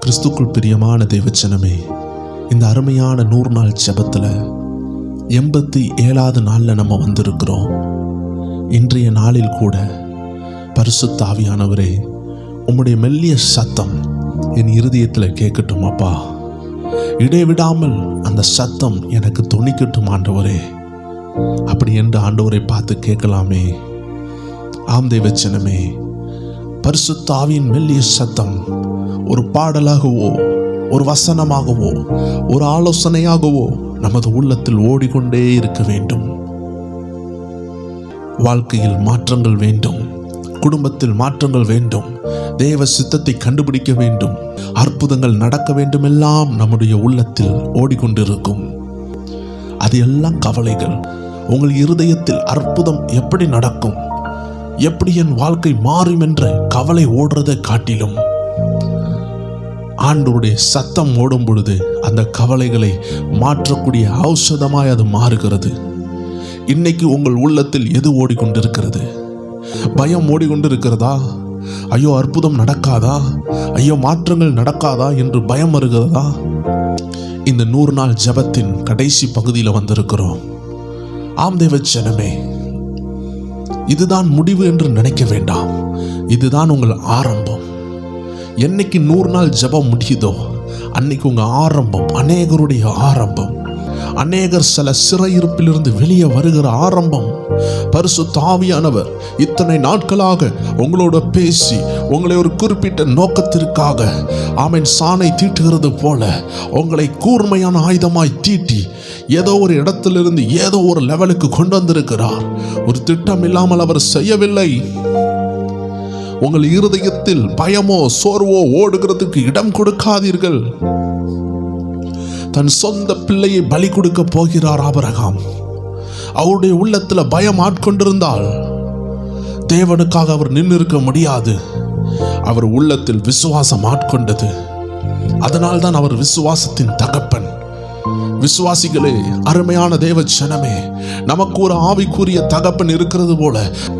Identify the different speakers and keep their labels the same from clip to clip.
Speaker 1: கிறிஸ்துக்குள் பிரியமான தேவச்சனமே, இந்த அருமையான 100 நாள் ஜெபத்தில் 87வது நாளில் நம்ம வந்திருக்கிறோம். இன்றைய நாளில் கூட பரிசுத்த ஆவியானவரே, உம்முடைய மெல்லிய சத்தம் என் இருதயத்தில் கேட்கட்டும் அப்பா. இடைவிடாமல் அந்த சத்தம் எனக்கு தொனிக்கட்டும் ஆண்டவரே. அப்படி என்று ஆண்டவரை பார்த்து கேட்கலாமே. ஆம் தேவச்சனமே, பரிசுத்த ஆவியின் மெல்லிய சத்தம் ஒரு பாடலாகவோ, ஒரு வசனமாகவோ, ஒரு ஆலோசனையாகவோ நமது உள்ளத்தில் ஓடிக்கொண்டே இருக்க வேண்டும். வாழ்க்கையில் மாற்றங்கள் வேண்டும், குடும்பத்தில் மாற்றங்கள் வேண்டும், தேவ சித்தத்தை கண்டுபிடிக்க வேண்டும், அற்புதங்கள் நடக்க வேண்டும், எல்லாம் நம்முடைய உள்ளத்தில் ஓடிக்கொண்டிருக்கும். அது எல்லாம் கவலைகள். உங்கள் இருதயத்தில் அற்புதம் எப்படி நடக்கும், எப்படி என் வாழ்க்கை மாறும் என்ற கவலை ஓடுறதை காட்டிலும் ஆண்டவருடைய சத்தம் ஓடும் பொழுது அந்த கவலைகளை மாற்றக்கூடிய ஔஷதமாய் அது மாறுகிறது. இன்னைக்கு உங்கள் உள்ளத்தில் எது ஓடிக்கொண்டிருக்கிறது? பயம் ஓடிக்கொண்டிருக்கிறதா? ஐயோ அற்புதம் நடக்காதா, ஐயோ மாற்றங்கள் நடக்காதா என்று பயம் வருகிறதா? இந்த 100 நாள் ஜெபத்தின் கடைசி பகுதியில் வந்திருக்கிறோம். ஆம் தேவச்சனமே, இதுதான் முடிவு என்று நினைக்க வேண்டாம். இதுதான் உங்கள் ஆரம்பம். என்னைக்கு 100 நாள் ஜெபம் முடியுதோ அன்னைக்கு உங்க ஆரம்பம், அநேகருடைய ஆரம்பம், அநேகர் சில சிறையிருப்பிலிருந்து வெளியே வருகிற ஆரம்பம். பரிசுத்த ஆவியானவர் இத்தனை நாட்களாக உங்களோட பேசி உங்களை ஒரு குறிப்பிட்ட நோக்கத்திற்காக ஆமென் சாணை தீட்டுகிறது போல உங்களை கூர்மையான ஆயுதமாய் தீட்டி ஏதோ ஒரு இடத்திலிருந்து ஏதோ ஒரு லெவலுக்கு கொண்டு வந்திருக்கிறார். ஒரு திட்டம் இல்லாமல் அவர் செய்யவில்லை. உங்கள் இருதயத்தில் பயமோ சோர்வோ ஓடுகிறதுக்கு இடம் கொடுக்காதீர்கள். தன் சொந்த பிள்ளையை பலி கொடுக்க போகிறார் ஆபிரகாம். அவருடைய உள்ளத்தில் பயம் ஆட்கொண்டிருந்தால் தேவனுக்காக அவர் நின்று இருக்க முடியாது. அவர் உள்ளத்தில் விசுவாசம் ஆட்கொண்டது. அதனால்தான் அவர் விசுவாசத்தின் தகப்பன். விசுவாசிகளே, அருமையான தேவ ஜனமே, நமக்கு ஒரு ஆவிக்குரிய தகப்பன் இருக்கிறது போல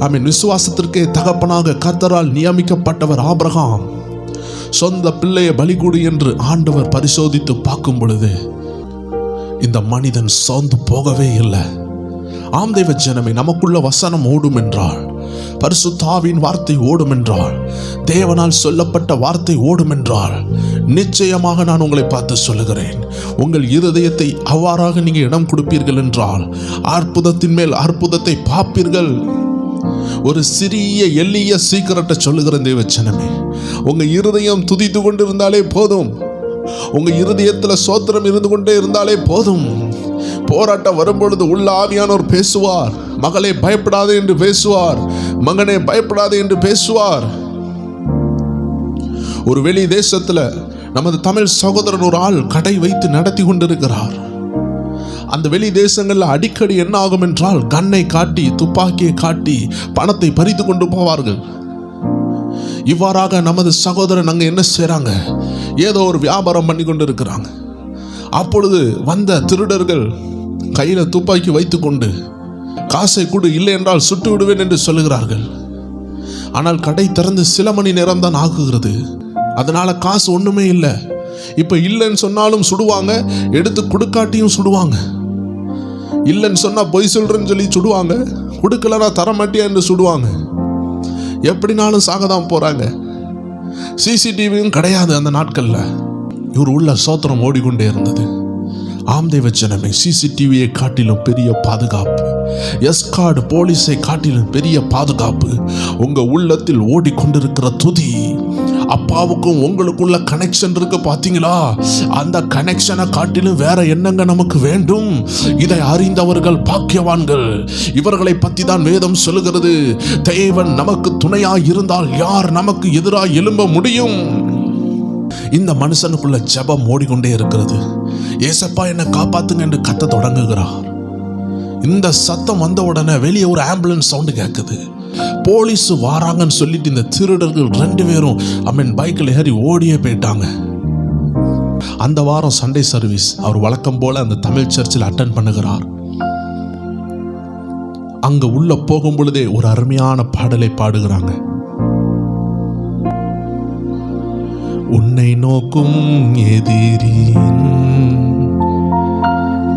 Speaker 1: ஆமென் விசுவாசத்திற்கே தகப்பனாக கர்த்தரால் நியமிக்கப்பட்டவர் ஆபிரகாம். சொந்த பிள்ளையை பலி கொடு என்று ஆண்டவர் பரிசோதித்து பார்க்கும் பொழுது இந்த மனிதன் சோர்ந்து போகவே இல்லை. ஆம் தேவ ஜனமே, நமக்குள்ள வசனம் ஓடும் என்றால், பரிசுத்த ஆவியின் வார்த்தை ஓடும் என்றால், தேவனால் சொல்லப்பட்ட வார்த்தை ஓடும் என்றால், நிச்சயமாக நான் உங்களை பார்த்து சொல்லுகிறேன், உங்கள் இருதயத்தை அவ்வாறாக நீங்க இடம் கொடுப்பீர்கள் என்றால் அற்புதத்தின் மேல் அற்புதத்தை பார்ப்பீர்கள். ஒரு சிறிய எளிய சீக்கிரட்டை சொல்லுகிறேன் தேவச்சனமே, உங்க இருதயம் துதித்து கொண்டு இருந்தாலே போதும், உங்க இருதயத்தில் சோத்திரம் இருந்து கொண்டே இருந்தாலே போதும். போராட்டம் வரும்பொழுது உள்ள ஆவியானவர் பேசுவார். மகளே பயப்படாதே என்று பேசுவார், மகனே பயப்படாதே என்று பேசுவார். ஒரு வெளி தேசத்துல நமது தமிழ் சகோதரன் ஒரு ஆள் கடை வைத்து நடத்தி கொண்டிருக்கிறார். அந்த வெளி தேசங்கள்ல அடிக்கடி என்ன ஆகும் என்றால், கண்ணை காட்டி துப்பாக்கியை காட்டி பணத்தை பறித்து கொண்டு போவார்கள். இவ்வாறாக நமது சகோதரன் அங்க என்ன செய்றாங்க, ஏதோ ஒரு வியாபாரம் பண்ணி கொண்டு இருக்கிறாங்க. அப்பொழுது வந்த திருடர்கள் கையில துப்பாக்கி வைத்துக்கொண்டு காசை கொடு, இல்லை என்றால் சுட்டு விடுவேன் என்று சொல்லுகிறார்கள். ஆனால் கடை திறந்து சில மணி நேரம் தான் ஆகுகிறது. அதனால காசு ஒண்ணுமே இல்லை. இப்ப இல்லைன்னு சொன்னாலும் சுடுவாங்க, எடுத்து கொடுக்காட்டியும் சுடுவாங்க. இல்லைன்னு சொன்னா பொய் சொல்றேன்னு சொல்லி சுடுவாங்க, கொடுக்கலனா தரமாட்டியா என்று சுடுவாங்க. எப்படினாலும் சாகதான் போறாங்க. சிசிடிவியும் கிடையாது அந்த நாட்கள்ல. இவர் உள்ள சோத்திரம் ஓடிக்கொண்டே இருந்தது. ஆம் தேவ ஜனமே, சிசிடிவியை காட்டிலும் பெரிய பாதுகாப்பு, எஸ்கார்டு போலீஸை காட்டிலும் பெரிய பாதுகாப்பு உங்க உள்ளத்தில் ஓடிக்கொண்டிருக்கிற துதி. அப்பாவுக்கும் உங்களுக்குள்ள கனெக்ஷன் இருக்கு பாத்தீங்களா? அந்த கனெக்ஷனை காட்டிலும் வேற என்னங்க நமக்கு வேண்டும்? இதை அறிந்தவர்கள் பாக்கியவான்கள். இவர்களை பத்தி தான் வேதம் சொல்லுகிறது. தேவன் நமக்கு துணையாய் இருந்தால் யார் நமக்கு எதிராக எழும்ப முடியும்? இந்த மனுஷனுக்குள்ள ஜெபம் ஓடிக்கொண்டே இருக்கிறது. ஏசப்பா என்னை காப்பாத்துங்க என்று கத்த தொடங்குகிறார். இந்த சத்தம் வந்த உடனே வெளியே ஒரு ஆம்புலன்ஸ் சவுண்டு கேட்குது. போலீஸ் வாராங்கன்னு சொல்லிட்டு இந்த திருடர்கள் 2 பேரும் பைக்கில் ஏறி ஓடியே போயிட்டாங்க. அந்த வாரம் சண்டே சர்வீஸ் அவர் வழக்கம் போல அந்த தமிழ் சர்ச்சில் அட்டென்ட் பண்ணுகிறார். அங்க உள்ள போகும் பொழுதே ஒரு அருமையான பாடலை பாடுகிறாங்க. உன்னை நோக்கும் எதிரின்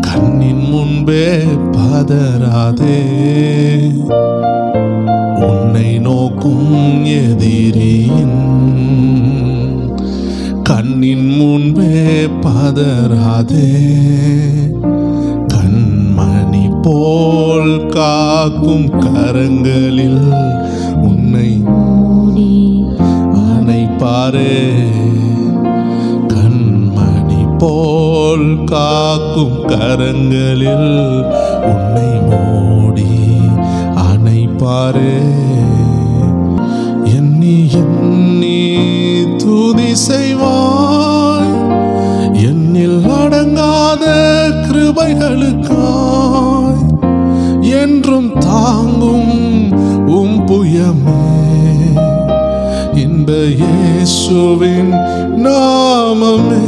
Speaker 1: கண்ணின் முன்பே பதறாதே. உன்னை நோக்கும் எதிரின் கண்ணின் முன்பே பதறாதே. கண்மணி போல் காக்கும் கரங்களில் உன்னை அணைப்பாரே. கண்மணி போல் காக்கும் கரங்களில் உன்னை மூடி அணைப்பாரே. எண்ணி எண்ணி துதி செய்வாய் என்னில் அடங்காத கிருபைகளுக்காய். என்றும் தாங்கும் புயமே இன்ப இயேசுவின் நாமமே.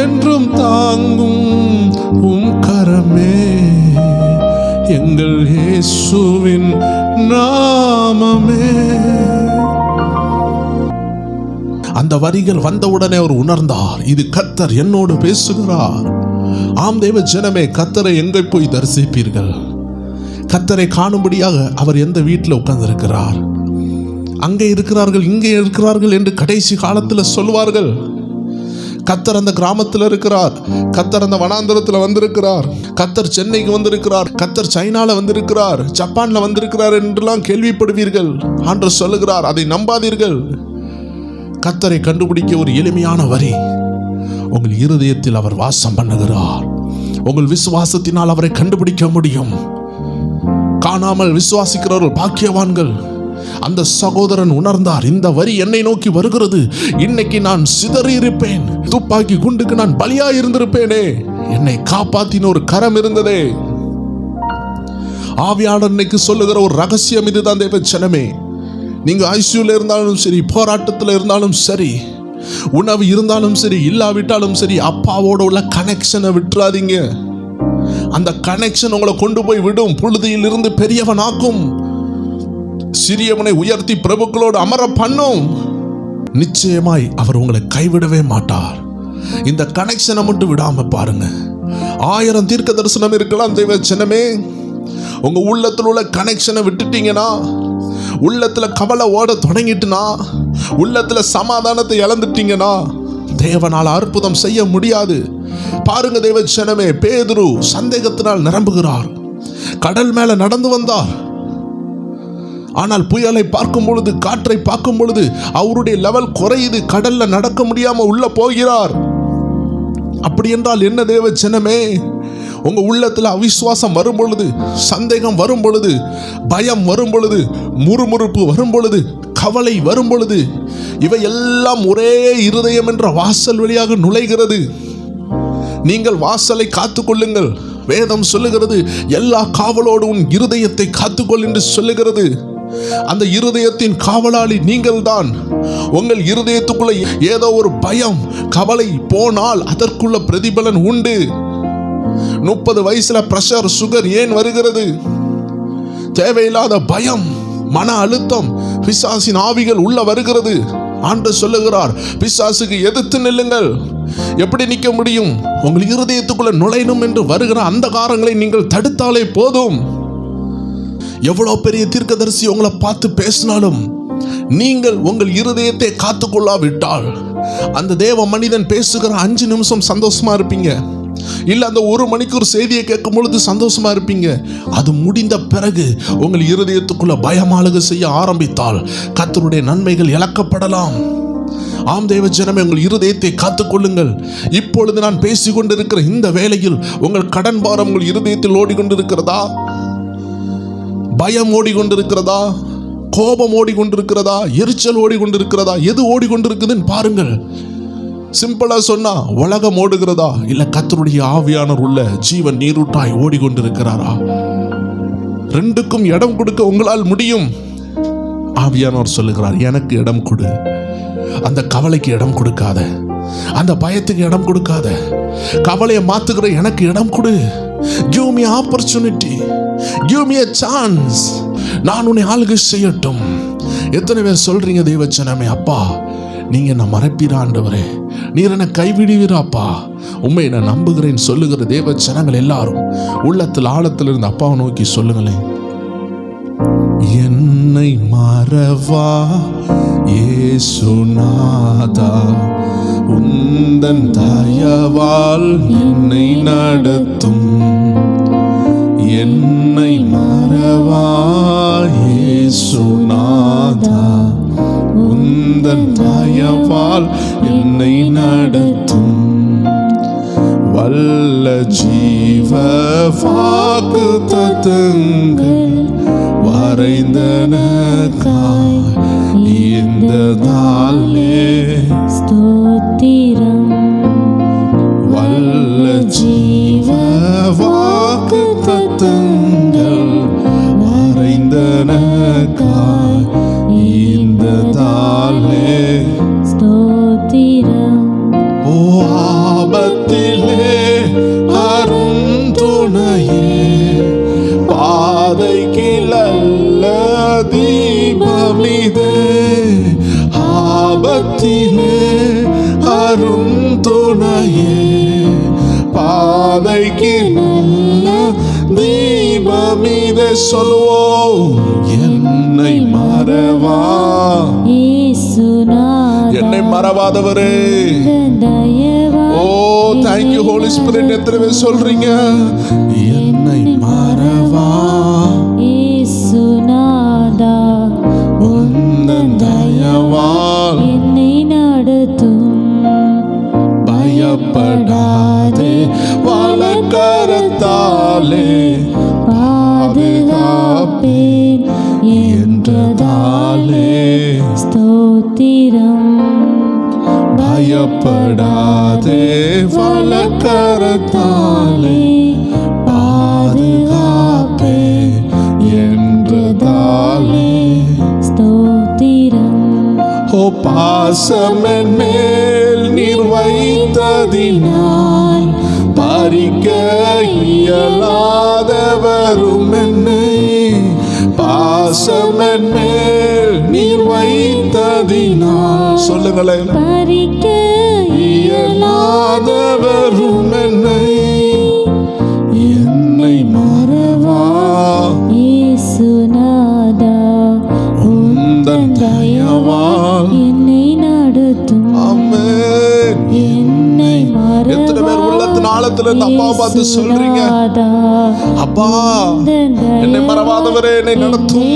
Speaker 1: என்றும் தாங்கும் கரமே எங்கள் இயேசுவின் நாமமே. அந்த வரிகள் வந்தவுடனே அவர் உணர்ந்தார், இது கர்த்தர் என்னோடு பேசுகிறார். ஆம் தேவ ஜனமே, கர்த்தரை எங்கே போய் தரிசிப்பீர்கள்? கர்த்தரை காணும்படியாக அவர் எந்த வீட்டில் உட்கார்ந்திருக்கிறார்? அங்கே இருக்கிறார்கள், இங்கே இருக்கிறார்கள் என்று கடைசி காலத்தில் சொல்வார்கள். கர்த்தர் அந்த கிராமத்தில் இருக்கிறார், கர்த்தர் அந்த வனாந்தரத்தில் வந்திருக்கிறார், கர்த்தர் சென்னைக்கு வந்திருக்கிறார், கர்த்தர் சைனால வந்திருக்கிறார், ஜப்பான்ல வந்திருக்கிறார் என்றெல்லாம் கேள்விப்படுவீர்கள். ஆண்டவர் சொல்லுகிறார், அதை நம்பாதீர்கள். கர்த்தரை கண்டுபிடிக்க ஒரு எளிமையான வரி, உங்கள் இருதயத்தில் அவர் வாசம் பண்ணுகிறார். உங்கள் விசுவாசத்தினால் அவரை கண்டுபிடிக்க முடியும். காணாமல் விசுவாசிக்கிறவர்கள் பாக்கியவான்கள். அந்த சகோதரன் உணர்ந்தார், இந்த வரி என்னை நோக்கி வருகிறது. இன்னைக்கு நான் சிதறி இருப்பேன், துப்பாக்கி குண்டுக்கு நான் பலியா இருந்திருப்பேனே, என்னை காப்பாத்தின ஒரு கரம் இருந்ததே. ஆவியானவர் இன்னைக்கு சொல்லுகிற ஒரு ரகசியம் இதுதான் தேவ ஜனமே. நீங்க ஐசியூல இருந்தாலும் சரி, போராட்டத்தில் இருந்தாலும் சரி, உணவு இருந்தாலும் சரி, இல்லாவிட்டாலும் சரி, அப்பாவோட உள்ள கனெக்ஷனை விட்டுறாதீங்க. அந்த கனெக்ஷன் உங்களை கொண்டு போய் விடும், புழுதியில் இருந்து பெரியவன் ஆக்கும், சிறியவனை உயர்த்தி பிரபுக்களோடு அமர பண்ணும். நிச்சயமாய் அவர் உங்களை கைவிடவே மாட்டார். இந்த கனெக்ஷனை மட்டும் விடாம பாருங்க. 1000 தீர்க்க தரிசனம் இருக்கலாம் தேவ ஜனமே, உங்க உள்ளத்தில் உள்ள கனெக்ஷனை விட்டுட்டீங்கன்னா, உள்ளத்துல கவலை ஓட தொடங்கிட்டுனா, உள்ளத்துல சமாதானத்தை இழந்துட்டீங்கன்னா தேவனால் அற்புதம் செய்ய முடியாது. பாருங்க தேவ ஜனமே, பேதுரு சந்தேகத்தினால் நிரம்புகிறார். கடல் மேல நடந்து வந்தார். ஆனால் புயலை பார்க்கும் பொழுது, காற்றை பார்க்கும் பொழுது அவருடைய லெவல் குறையுது. கடல்ல நடக்க முடியாம உள்ள போகிறார். அப்படி என்றால் என்ன தேவ ஜனமே, உங்க உள்ளத்துல அவிசுவாசம் வரும் பொழுது, சந்தேகம் வரும் பொழுது, பயம் வரும் பொழுது, முறுமுறுப்பு வரும் பொழுது, கவலை வரும் பொழுது, இவை எல்லாம் ஒரே இருதயம் என்ற வாசல் வழியாக நுழைகிறது. நீங்கள் வாசலை காத்துக்கொள்ளுங்கள். வேதம் சொல்லுகிறது, எல்லா காவலோடு உன் இருதயத்தை காத்துக்கொள் என்று சொல்லுகிறது. அந்த இருதயத்தின் காவலாளி நீங்கள் தான். உங்கள் இருதயத்துக்குள்ள ஏதோ ஒரு பயம், கவலை போனால் அதற்குள்ள பிரதிபலன் உண்டு. 30 வயசுல பிரஷர், சுகர் ஏன் வருகிறது? தேவையில்லாத பயம், மன அழுத்தம், பிசாசின் ஆவிகள் உள்ள வருகிறது. ஆண்டவர் சொல்லுகிறார், பிசாசுக்கு எதிர்த்து நில்லுங்கள். எப்படி நிற்க முடியும்? உங்கள் இருதயத்துக்குள்ள நுழையணும் என்று வருகிற அந்த காரங்களை நீங்கள் தடுத்தாலே போதும். எவ்வளவு பெரிய தீர்க்கதரிசி உங்களை பார்த்து பேசினாலும் நீங்கள் உங்கள் இருதயத்தை காத்துக்கொள்ளாவிட்டால், அந்த தேவ மனிதன் பேசுகிற 5 நிமிஷம் சந்தோஷமா இருப்பீங்க, இல்ல அந்த 1 மணிக்கு ஒரு செய்தியை கேட்கும் பொழுது சந்தோஷமா இருப்பீங்க. அது முடிந்த பிறகு உங்கள் இருதயத்துக்குள்ள பயமாளுக செய்ய ஆரம்பித்தால் கர்த்தருடைய நன்மைகள் இழக்கப்படலாம். ஆம் தேவ ஜனமே, உங்கள் இருதயத்தை காத்துக்கொள்ளுங்கள். இப்பொழுது நான் பேசிக்கொண்டிருக்கிற இந்த வேளையில் உங்கள் கடன் பாரம் உங்கள் இருதயத்தில் ஓடிக்கொண்டிருக்கிறதா? பயம் ஓடிக்கொண்டிருக்கிறதா? கோபம் ஓடிக்கொண்டிருக்கிறதா? எரிச்சல் ஓடிக்கொண்டிருக்கிறதா? எது ஓடிக்கொண்டிருக்குதுன்னு பாருங்கள். சிம்பிளா சொன்னா, உலகம் ஓடுகிறதா, இல்ல கர்த்தருடைய ஆவியானவர் உள்ள ஜீவன் நீரூட்டாய் ஓடிக்கொண்டிருக்கிறாரா? ரெண்டுக்கும் இடம் கொடுக்க உங்களால் முடியும். ஆவியானவர் சொல்லுகிறார், எனக்கு இடம் கொடு. அந்த கவலைக்கு இடம் கொடுக்காத, அந்த பயத்துக்கு இடம் கொடுக்காத, கவலையை மாத்துகிற எனக்கு இடம் கொடு. Give me opportunity, give me a chance. நான் உன்னை ஆளுகை செய்யட்டும். எத்தனை பேர் சொல்றீங்க தேவ ஜனமே, அப்பா நீங்க என்ன மறைப்பீரா ஆண்டவரே, நீர் என்ன கைவிடுவீராப்பா, உண்மை நான் நம்புகிறேன் சொல்லுகிற தேவ ஜனங்கள் எல்லாரும் உள்ளத்தில் ஆழத்தில் இருந்து அப்பாவை நோக்கி சொல்லுங்களேன். என்னை மறவா இயேசுநாதா, உந்தன் தயவால் என்னை நடத்தும். என்னை மறவா இயேசுநாதா, உந்தன் தயவால் என்னை நடத்தும். வல்ல ஜீவ வாக்கு தத்தங்கள் வரைந்தனக்காய் இந்த நாளே
Speaker 2: ஸ்தோத்திரம்.
Speaker 1: வல்ல ஜீவ வாக்கு தத்தங்கள் வரைந்தனக்காய் இந்த நாளே
Speaker 2: ஸ்தோத்திரம்.
Speaker 1: ஓ ஆபத்திலே அரும் துணையே, பாதைக்கிலல்ல தீபமிதே. ஆபத்திலே அரும் துணையே, பாதைக்கு நல்ல தீபமிதே. சொல்லுவோம். என்னை மறவா
Speaker 2: இயேசுநாதா,
Speaker 1: என்னை மறவாதவரே. ஓ தேங்க்யூ ஹோலி ஸ்பிரிட். எத்தனை பேர் சொல்றீங்க என்னை மறவா
Speaker 2: இயேசுநாதா,
Speaker 1: உந்தன் தயவால்
Speaker 2: என்னை நடத்தும்.
Speaker 1: பயப்படாதே வலக்கரத்தாலே
Speaker 2: பாதுகாப்பேன்
Speaker 1: என்றதாலே.
Speaker 2: ஸ்தோத்திரம்.
Speaker 1: பயப்படாதே வலக்கரத்தாலே பாதுகாப்பே என்றதாலே.
Speaker 2: ஸ்தோத்திரம்.
Speaker 1: ஓ பாசமென் மேல் நீர் வைத்ததினால் பறிக்க இயலாதவரும் என்னை. பாசமென் மேல் நீர் வைத்ததினால் சொல்லுங்களேன்.
Speaker 2: பறிக்க
Speaker 1: இயலாதவரும் என்னை. என்னை மறவா
Speaker 2: இயேசுநாதா,
Speaker 1: உந்தன் தயவால்
Speaker 2: என்னை நடத்தும்.
Speaker 1: ஆமென்.
Speaker 2: என்னை மறவா
Speaker 1: எத்தனை பேர் உள்ளத்தின் ஆழத்துல இருந்து அப்பாவை பார்த்து சொல்றீங்க,
Speaker 2: இயேசுநாதா,
Speaker 1: அப்பா என்னை மறவாதவரே என்னை நடத்தும்.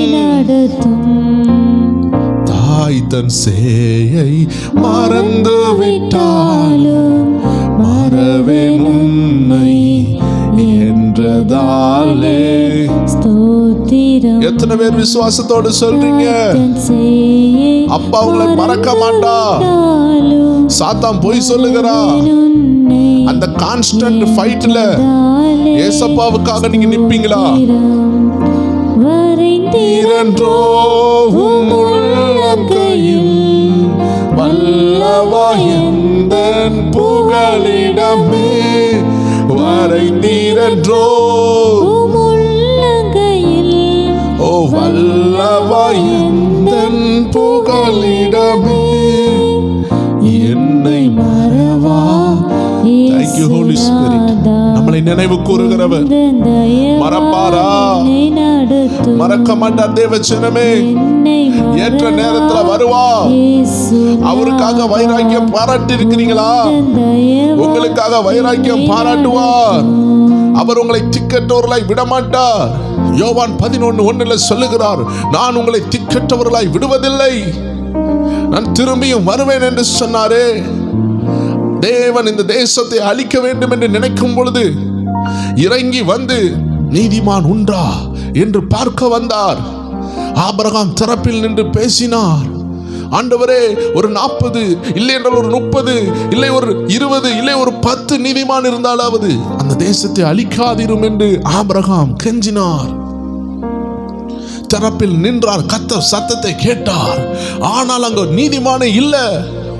Speaker 1: தாய் தன் சேயை மறந்து விட்டாலும் மறவேன் உன்னை என்றதாலே.
Speaker 2: ஸ்தோத்திரம்.
Speaker 1: எத்தனை பேர் விசுவாசத்தோடு சொல்றீங்க, அப்பா உங்களை மறக்க மாட்டா. சாத்தான் போய் சொல்லுகிறா. அந்த கான்ஸ்டன்ட் ஃபைட்ல ஏசப்பாவுக்காக நீங்க நிப்பீங்களா? வரைந்தீரன்றோ உம் உள்ளங்கையில் வல்லவா எந்தன் புகலிடமே. வரைந்தீரன்றோ ஓ வல்லவா எந்தன் புகலிடமே. என்னை மறவா. Thank you Holy Spirit. நம்மளை நினைவு கூறுகிறவர் மறப்பாரா? மறக்க மாட்டார். தேவ ஜனமே, ஏற்ற நேரத்துல வருவா. அவருக்காக வைராக்கியம் பாராட்டி இருக்கிறீங்களா? உங்களுக்காக வைராக்கியம் பாராட்டுவார். அவர் உங்களை திக்கற்றவர்களாய் விடமாட்டார். யோவான் 11:1 சொல்லுகிறார், நான் உங்களை திக்கற்றவர்களாய் விடுவதில்லை, நான் திரும்பியும் வருவேன் என்று சொன்னாரே. தேவன் இந்த தேசத்தை அழிக்க வேண்டும் என்று நினைக்கும் பொழுது இறங்கி வந்து நீதிமான் உண்டா என்று பார்க்க வந்தார். ஆபிரகாம் திறப்பில் நின்று பேசினார். ஆண்டவரே, ஒரு 40 இல்லை என்றால் ஒரு 30 இல்லை ஒரு 20 இல்லை ஒரு 10 நீதிமான் இருந்தாலாவது அந்த தேசத்தை அழிக்காதிரும் என்று ஆபிரகாம் கெஞ்சினார். திறப்பில் நின்றார். கர்த்தர் சத்தத்தை கேட்டார். ஆனால் அங்க நீதிமானே இல்ல.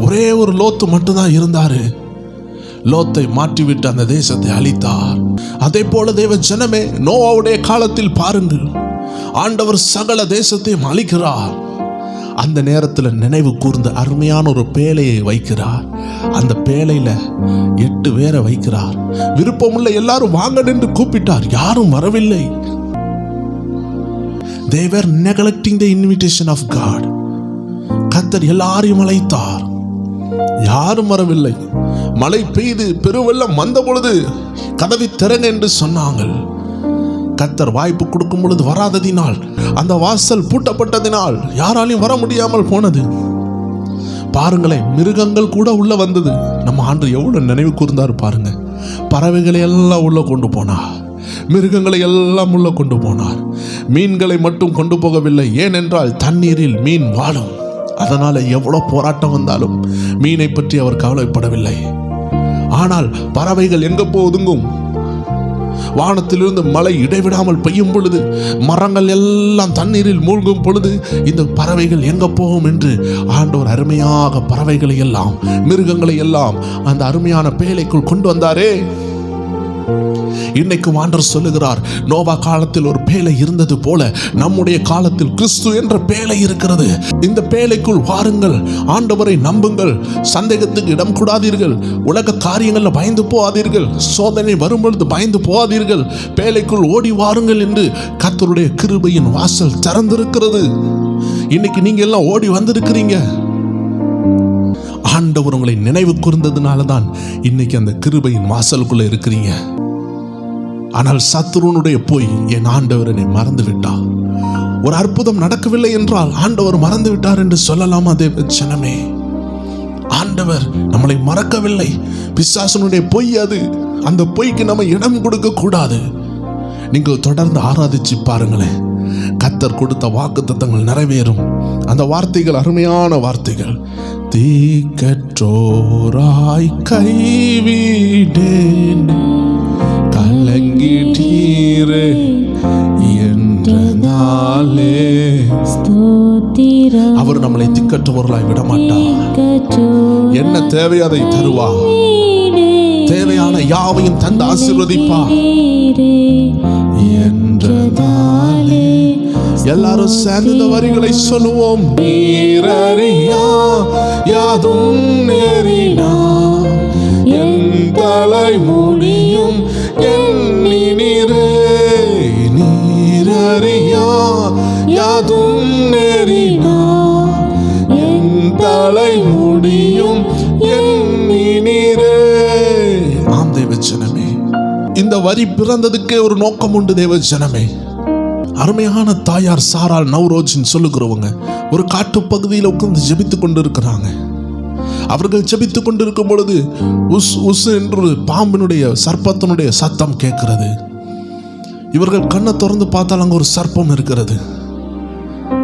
Speaker 1: ஒரே ஒரு லோத்து மட்டும்தான் இருந்தாரு. லோத்தை மாற்றிவிட்டு அந்த தேசத்தை அழித்தார். அதே போல தேவ ஜனமே, நோவாவுடைய காலத்தில் பாருங்கள், ஆண்டவர் சகல தேசத்தையும் அழிக்கிறார். அந்த நேரத்தில் நினைவு கூர்ந்த அருமையான ஒரு பேழையை வைக்கிறார். அந்த பேழையில 8 பேரை வைக்கிறார். விருப்பமுள்ள எல்லாரும் வாங்க என்று கூப்பிட்டார், யாரும் வரவில்லை. They were neglecting the invitation of God. கர்த்தர் எல்லாரையும் அழைத்தார், யாரும் வரவில்லை. மழை பெய்து பெருவெள்ளம் வந்த பொழுது கதவை திறங்க என்று சொன்னாங்கள். கர்த்தர் வாய்ப்பு கொடுக்கும் பொழுது வராததினால், அந்த வாசல் பூட்டப்பட்டதினால் யாராலையும் வர முடியாமல் போனது. பாருங்களேன், மிருகங்கள் கூட உள்ள வந்தது. நம்ம ஆண்டு எவ்வளவு நினைவு கூர்ந்தார் பாருங்க. பறவைகளை எல்லாம் உள்ள கொண்டு போனார், மிருகங்களை எல்லாம் உள்ள கொண்டு போனார். மீன்களை மட்டும் கொண்டு போகவில்லை, ஏனென்றால் தண்ணீரில் மீன் வாழும். அதனால எவ்வளவு போராட்டம் வந்தாலும் மீனை பற்றி அவர் கவலைப்படவில்லை. ஆனால் பறவைகள் எங்க ஒதுங்கும்? வானத்திலிருந்து மழை இடைவிடாமல் பெய்யும் பொழுது, மரங்கள் எல்லாம் தண்ணீரில் மூழ்கும் பொழுது, இந்த பறவைகள் எங்க போகும் என்று ஆண்டவர் அருமையாக பறவைகளை எல்லாம் மிருகங்களை எல்லாம் அந்த அருமையான பேழைக்குள் கொண்டு வந்தாரே. இன்னைக்கு ஆண்டவர் சொல்லுகிறார், நோவா காலத்தில் ஒரு பேழை இருந்தது போல நம்முடைய காலத்தில் கிறிஸ்து என்ற பேழை இருக்கிறது. இந்த பேழைக்குள் வாருங்கள், ஆண்டவரை நம்புங்கள், சந்தேகத்துக்கு இடம் கூடாதீர்கள், உலக காரியங்கள்ல பயந்து போகாதீர்கள், சோதனை வரும்பொழுது பயந்து போகாதீர்கள், பேழைக்குள் ஓடி வாருங்கள் என்று கர்த்தருடைய கிருபையின் வாசல் திறந்திருக்கிறது. இன்னைக்கு நீங்க எல்லாம் ஓடி வந்திருக்கிறீங்க. ஆண்டவர் உங்களை நினைவு கூர்ந்ததுனால தான் இன்னைக்கு அந்த கிருபையின் வாசலுக்குள்ள இருக்கிறீங்க. ஆனால் சத்துருனுடைய போய் என் ஆண்டவர் என்னை மறந்து விட்டார். ஒரு அற்புதம் நடக்கவில்லை என்றால் ஆண்டவர் மறந்து விட்டார் என்று சொல்லலாமா தேவ ஜனமே? ஆண்டவர் நம்மளை மறக்கவில்லை. பிசாசனுடைய பொய் அது. அந்த பொய்க்கு நம்ம இடம் கொடுக்க கூடாது. நீங்கள் தொடர்ந்து ஆராதிச்சு பாருங்களேன், கர்த்தர் கொடுத்த வாக்குத்தத்தங்கள் நிறைவேறும். அந்த வார்த்தைகள் அருமையான வார்த்தைகள். தீக்கற்றோராய் கைவிடேன் கலங்கிட்டீரே என்றனாலே. அவர் நம்மளை திக்கற்றவர்களாய் விடமாட்டார். என்ன தேவை அதை தருவார். தேவையான யாவையும் தந்து ஆசீர்வதிப்பார் என்றதாலே. எல்லாரும் சேர்ந்து இந்த வரிகளை சொல்லுவோம். நீரறியா யாதும் நேரினா என் தலை முடியும் எண்ணினீரே. நீரறியா யாதும் நேரினா என் தலை முடியும் எண்ணினீரே. ஆம் தேவ ஜனமே, இந்த வரி பிறந்ததுக்கே ஒரு நோக்கம் உண்டு தேவ ஜனமே. அருமையான தாயார் சாரால் நவ்ரோஜின் சொல்லுகிறவங்க ஒரு காட்டு பகுதியில் உட்கார்ந்து ஜெபித்துக் கொண்டு இருக்கிறாங்க. அவர்கள் ஜெபித்துக் கொண்டிருக்கும் பொழுது உஸ் உஸ் என்று பாம்பினுடைய சர்ப்பத்தினுடைய சத்தம் கேட்கிறது. இவர்கள் கண்ணை திறந்து பார்த்தால் அங்க ஒரு சர்ப்பம் இருக்கிறது.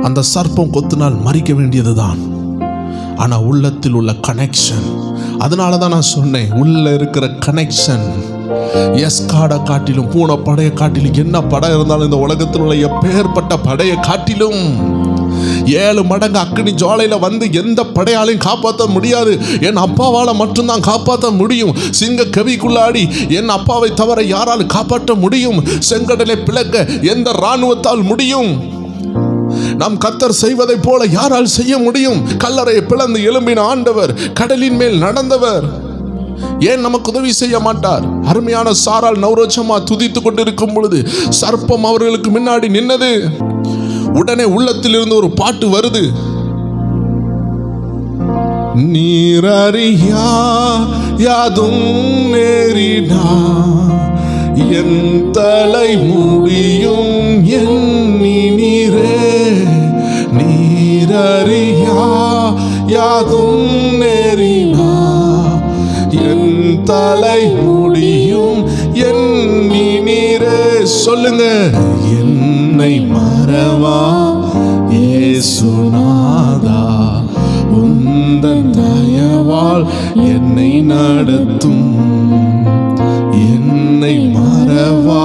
Speaker 1: அந்த சர்ப்பம் கொத்தினால் மறிக்க வேண்டியதுதான். ஆனா உள்ளத்தில் உள்ள கனெக்ஷன், அதனாலதான் நான் சொன்னேன், உள்ள இருக்கிற கனெக்ஷன். எஸ்காடை காட்டிலும் பூனை படையை காட்டிலும் என்ன படை இருந்தாலும் இந்த உலகத்தில் உள்ள எப்பேற்பட்ட படையை காட்டிலும் 7 மடங்கு அக்கினி ஜுவாலையில வந்து எந்த படையாலையும் காப்பாற்ற முடியாது. என் அப்பாவால மட்டும்தான் காப்பாற்ற முடியும். சிங்க கவிக்குள்ளாடி என் அப்பாவை தவிர யாரால் காப்பாற்ற முடியும்? செங்கடலை பிளக்க எந்த இராணுவத்தால் முடியும்? நாம் கர்த்தர் செய்வதை போல யாரால் செய்ய முடியும்? கல்லறையை பிளந்து எழும்பின ஆண்டவர், கடலின் மேல் நடந்தவர், ஏன் நமக்கு உதவி செய்ய மாட்டார்? அருமையான சாரால் நவ்ரோஜமா துதித்துக் கொண்டிருக்கும் பொழுது சர்ப்பம் அவர்களுக்கு முன்னாடி நின்னது. உடனே உள்ளத்தில் இருந்து ஒரு பாட்டு வருது. நீரறியா யாதும் நேரினா என் தலை முடியும் எண்ணினீரே. நீரறியா யாதும் நேரினா என் தலை முடியும் எண்ணினீரே. சொல்லுங்க. என்னை மறவா இயேசுநாதா, உந்தன் தயவால் என்னை நடத்தும். என்னை மறவா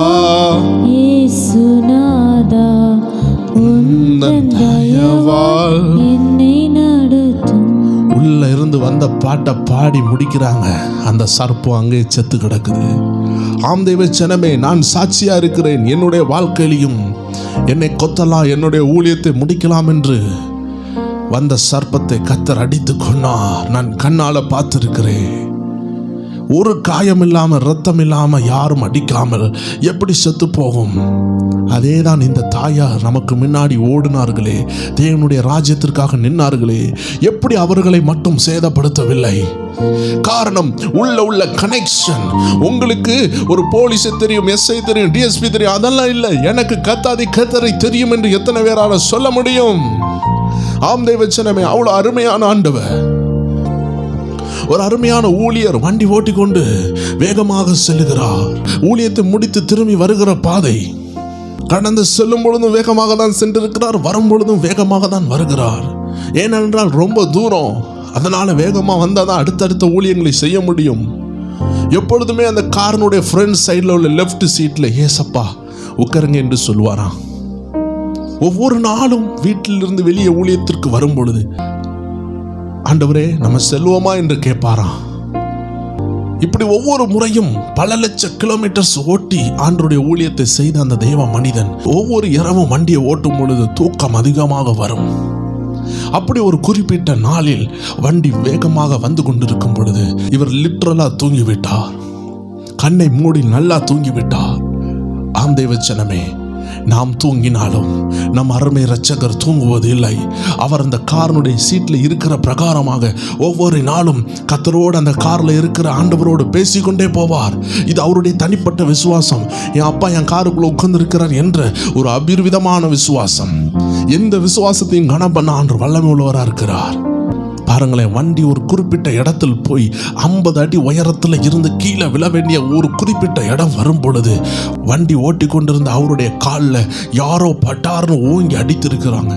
Speaker 1: இயேசுநாதா, உந்தன் தயவால் என்னை நடத்தும். உள்ள இருந்து வந்த பாட்டை பாடி முடிக்கிறாங்க. அந்த சர்ப்பம் அங்கே செத்து கிடக்குது. ஆம் தேவ ஜனமே, நான் சாட்சியா இருக்கிறேன். என்னுடைய வாழ்க்கையிலையும் என்னை கொத்தலாம், என்னுடைய ஊழியத்தை முடிக்கலாம் என்று வந்த சர்ப்பத்தை கர்த்தர் அடித்து கொன்னார். நான் கண்ணால பார்த்திருக்கிறேன். ஒரு காயம் இல்லாம, ரத்தம் இல்லாம, யாரும் அடிக்காமல் எப்படி செத்து போகும்? அதேதான் இந்த தாயார் நமக்கு முன்னாடி ஓடினார்களே, தேவனுடைய ராஜ்யத்திற்காக நின்னார்களே, எப்படி அவர்களை மட்டும் சேதப்படுத்தவில்லை? காரணம் உள்ள கனெக்ஷன். உங்களுக்கு ஒரு போலீஸ் தெரியும், எஸ்ஐ தெரியும், டிஎஸ்பி தெரியும், அதெல்லாம் இல்லை. எனக்கு கர்த்தரை தெரியும் என்று எத்தனை பேரால சொல்ல முடியும்? ஆம் தேவச்சனமே, அவ்வளவு அருமையான ஆண்டவர். ஒரு அருமையான ஊழியர் வண்டி ஓட்டிக்கொண்டு வேகமாக செல்லுகிறார். ஊழியத்தை முடித்து திரும்பி வருகிற பாதை கடந்து செல்லும் பொழுதும் வேகமாக தான் சென்றிருக்கிறார், வரும் பொழுதும் வேகமாக தான் வருகிறார். ஏனென்றால் ரொம்ப தூரம், அதனால வேகமாக வந்தால் தான் அடுத்தடுத்த ஊழியங்களை செய்ய முடியும். எப்பொழுதுமே அந்த காரனுடைய ஃப்ரண்ட் சைடில் உள்ள லெஃப்ட் சீட்டில் ஏசப்பா உட்காருங்க என்று சொல்லுவாராம். ஒவ்வொரு நாளும் வீட்டிலிருந்து வெளியே ஊழியத்திற்கு வரும் பொழுது, ஆண்டவரே நம்ம செல்வோமா என்று கேட்பாராம். இப்படி ஒவ்வொரு முறையும் பல லட்ச கிலோமீட்டர்ஸ் ஓட்டி ஆண்டவருடைய ஊழியத்தை செய்த அந்த தேவ மனிதன் ஒவ்வொரு இரவும் வண்டியை ஓட்டும் பொழுது தூக்கம் அதிகமாக வரும். அப்படி ஒரு குறிப்பிட்ட நாளில் வண்டி வேகமாக வந்து கொண்டிருக்கும் பொழுது இவர் லிட்டரலா தூங்கிவிட்டார். கண்ணை மூடி நல்லா தூங்கிவிட்டார். ஆம் தேவச்சனமே, நாம் தூங்கினாலும் நம் அருமை இரட்சகர் தூங்குவது இல்லை. அவர் அந்த காரனுடைய சீட்டில் இருக்கிற பிரகாரமாக ஒவ்வொரு நாளும் கர்த்தரோடு அந்த காரில் இருக்கிற ஆண்டவரோடு பேசிக்கொண்டே போவார். இது அவருடைய தனிப்பட்ட விசுவாசம். என் அப்பா என் காருக்குள்ள உட்கார்ந்து இருக்கிறார் என்ற ஒரு அபிர்விதமான விசுவாசம். எந்த விசுவாசத்தையும் கனம் பண்ண ஆண்டு வல்லமை உள்ளவராக இருக்கிறார். பாருங்களேன், வண்டி ஒரு குறிப்பிட்ட இடத்தில் போய் 50 அடி உயரத்தில் இருந்து கீழே விழ வேண்டிய ஒரு குறிப்பிட்ட இடம் வரும் பொழுது வண்டி ஓட்டி கொண்டிருந்த அவருடைய காலில் யாரோ பட்டார்னு ஓங்கி அடித்திருக்கிறாங்க.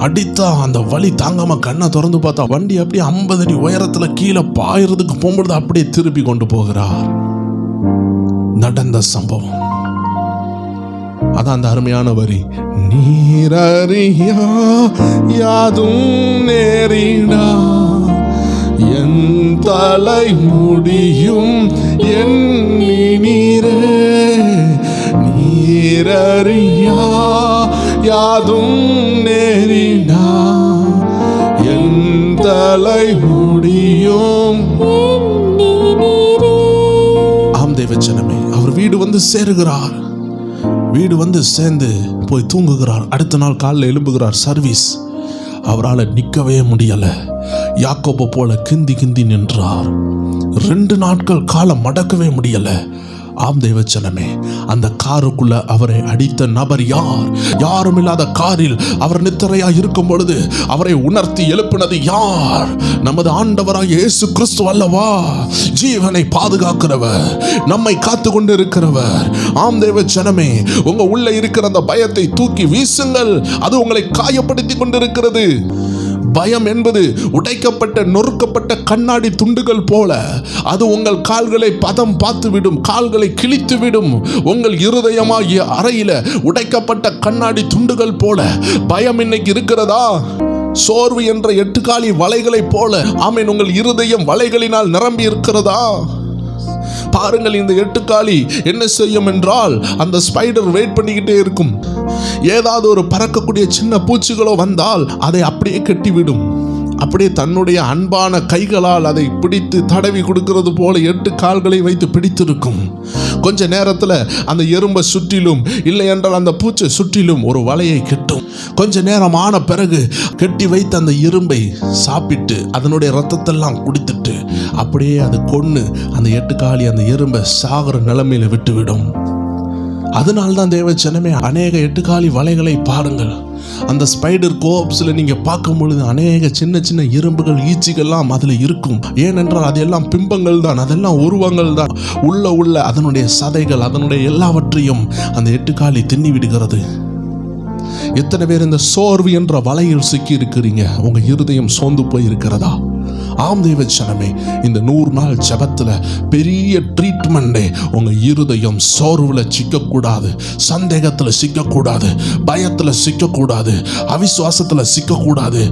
Speaker 1: அடித்தா அந்த வலி தாங்காம கண்ணை திறந்து பார்த்தா வண்டி அப்படியே 50 அடி உயரத்தில் கீழே பாயறதுக்கு போகும்பொழுது அப்படியே திருப்பி கொண்டு போகிறார். நடந்த சம்பவம் அதான் அந்த அருமையான வரி, நீரறியா யாதும் நேரிடா என் தலை முடியும் எண்ணி நீரே, நீரறியா யாதும் நேரிடா என் தலை முடியும். ஆம் தேவச்சனமே, அவர் வீடு வந்து சேருகிறார். வீடு வந்து சேர்ந்து போய் தூங்குகிறார். அடுத்த நாள் காலையில் எழும்புகிறார். சர்வீஸ். அவரால் நிற்கவே முடியலை. யாக்கோபை போல கிந்தி நின்றார். 2 நாட்கள் காலம் மடக்கவே முடியலை. ஆம் தேவச்சனமே, அந்த காருக்குள்ள அவரை அடித்த நபர் யார்? யாரும் இல்லாத காரில் அவர் நித்திரையா இருக்கும் பொழுது அவரை உணர்த்தி எழுப்பினது யார்? நமது ஆண்டவராகிய இயேசு கிறிஸ்து அல்லவா? ஜீவனை பாதுகாக்கிறவர், நம்மை காத்து கொண்டு இருக்கிறவர். ஆம் தேவச்சனமே, உங்க உள்ள இருக்கிற அந்த பயத்தை தூக்கி வீசுங்கள். அது உங்களை காயப்படுத்தி கொண்டிருக்கிறது. பயம் என்பது உடைக்கப்பட்ட நொறுக்கப்பட்ட கண்ணாடி துண்டுகள் போல, அது உங்கள் கால்களை பதம் பார்த்துவிடும், கால்களை கிழித்துவிடும். உங்கள் இருதயமாகிய அறையில உடைக்கப்பட்ட கண்ணாடி துண்டுகள் போல பயம் இன்னைக்கு இருக்கிறதா? சோர்வு என்ற 8 காலி வலைகளைப் போல ஆமென், உங்கள் இருதயம் வலைகளினால் நிரம்பி இருக்கிறதா? பாருங்கள், இந்த 8 காலி என்ன செய்யும் என்றால், அந்த ஸ்பைடர் வெயிட் பண்ணிக்கிட்டே இருக்கும். ஏதாவது ஒரு பறக்கக்கூடிய சின்ன பூச்சிகளோ வந்தால் அதை அப்படியே கட்டிவிடும். அப்படியே தன்னுடைய அன்பான கைகளால் அதை பிடித்து தடவி கொடுக்கிறது போல 8 கால்களை வைத்து பிடித்திருக்கும். கொஞ்ச நேரத்தில் அந்த எறும்பை சுற்றிலும் இல்லை என்றால் அந்த பூச்சை சுற்றிலும் ஒரு வலையை கட்டும். கொஞ்ச நேரம் ஆன பிறகு கட்டி வைத்து அந்த எறும்பை சாப்பிட்டு அதனுடைய ரத்தத்தெல்லாம் குடித்துட்டு அப்படியே அது கொன்று அந்த 8 காலி அந்த எறும்பை சாகிற நிலைமையில விட்டுவிடும். அதனால்தான் தேவச்சனமே, அநேக 8 காலி வலைகளை பாருங்கள். அந்த ஸ்பைடர் கோப்ஸில் நீங்கள் பார்க்கும் பொழுது அநேக சின்ன சின்ன எறும்புகள், ஈச்சிகள்லாம் அதில் இருக்கும். ஏனென்றால் அதெல்லாம் பிம்பங்கள் தான், அதெல்லாம் உருவங்கள் தான். உள்ள அதனுடைய சதைகள், அதனுடைய எல்லாவற்றையும் அந்த 8 காலி தின்னி விடுகிறது. எத்தனை பேர் இந்த சோர்வு என்ற வலையில் சிக்கி இருக்கிறீங்க? உங்க இருதயம் சோர்ந்து போய் இருக்கிறதா? ஆம் தேவச்சனமே, இந்த 100 நாள் ஜெபத்துல பெரிய ட்ரீட்மெண்டே. உங்க இருதயம் சோர்வுல சிக்கக்கூடாது, சந்தேகத்துல சிக்கக்கூடாது, பயத்துல சிக்கக்கூடாது, அவிசுவாசத்துல சிக்கக்கூடாது.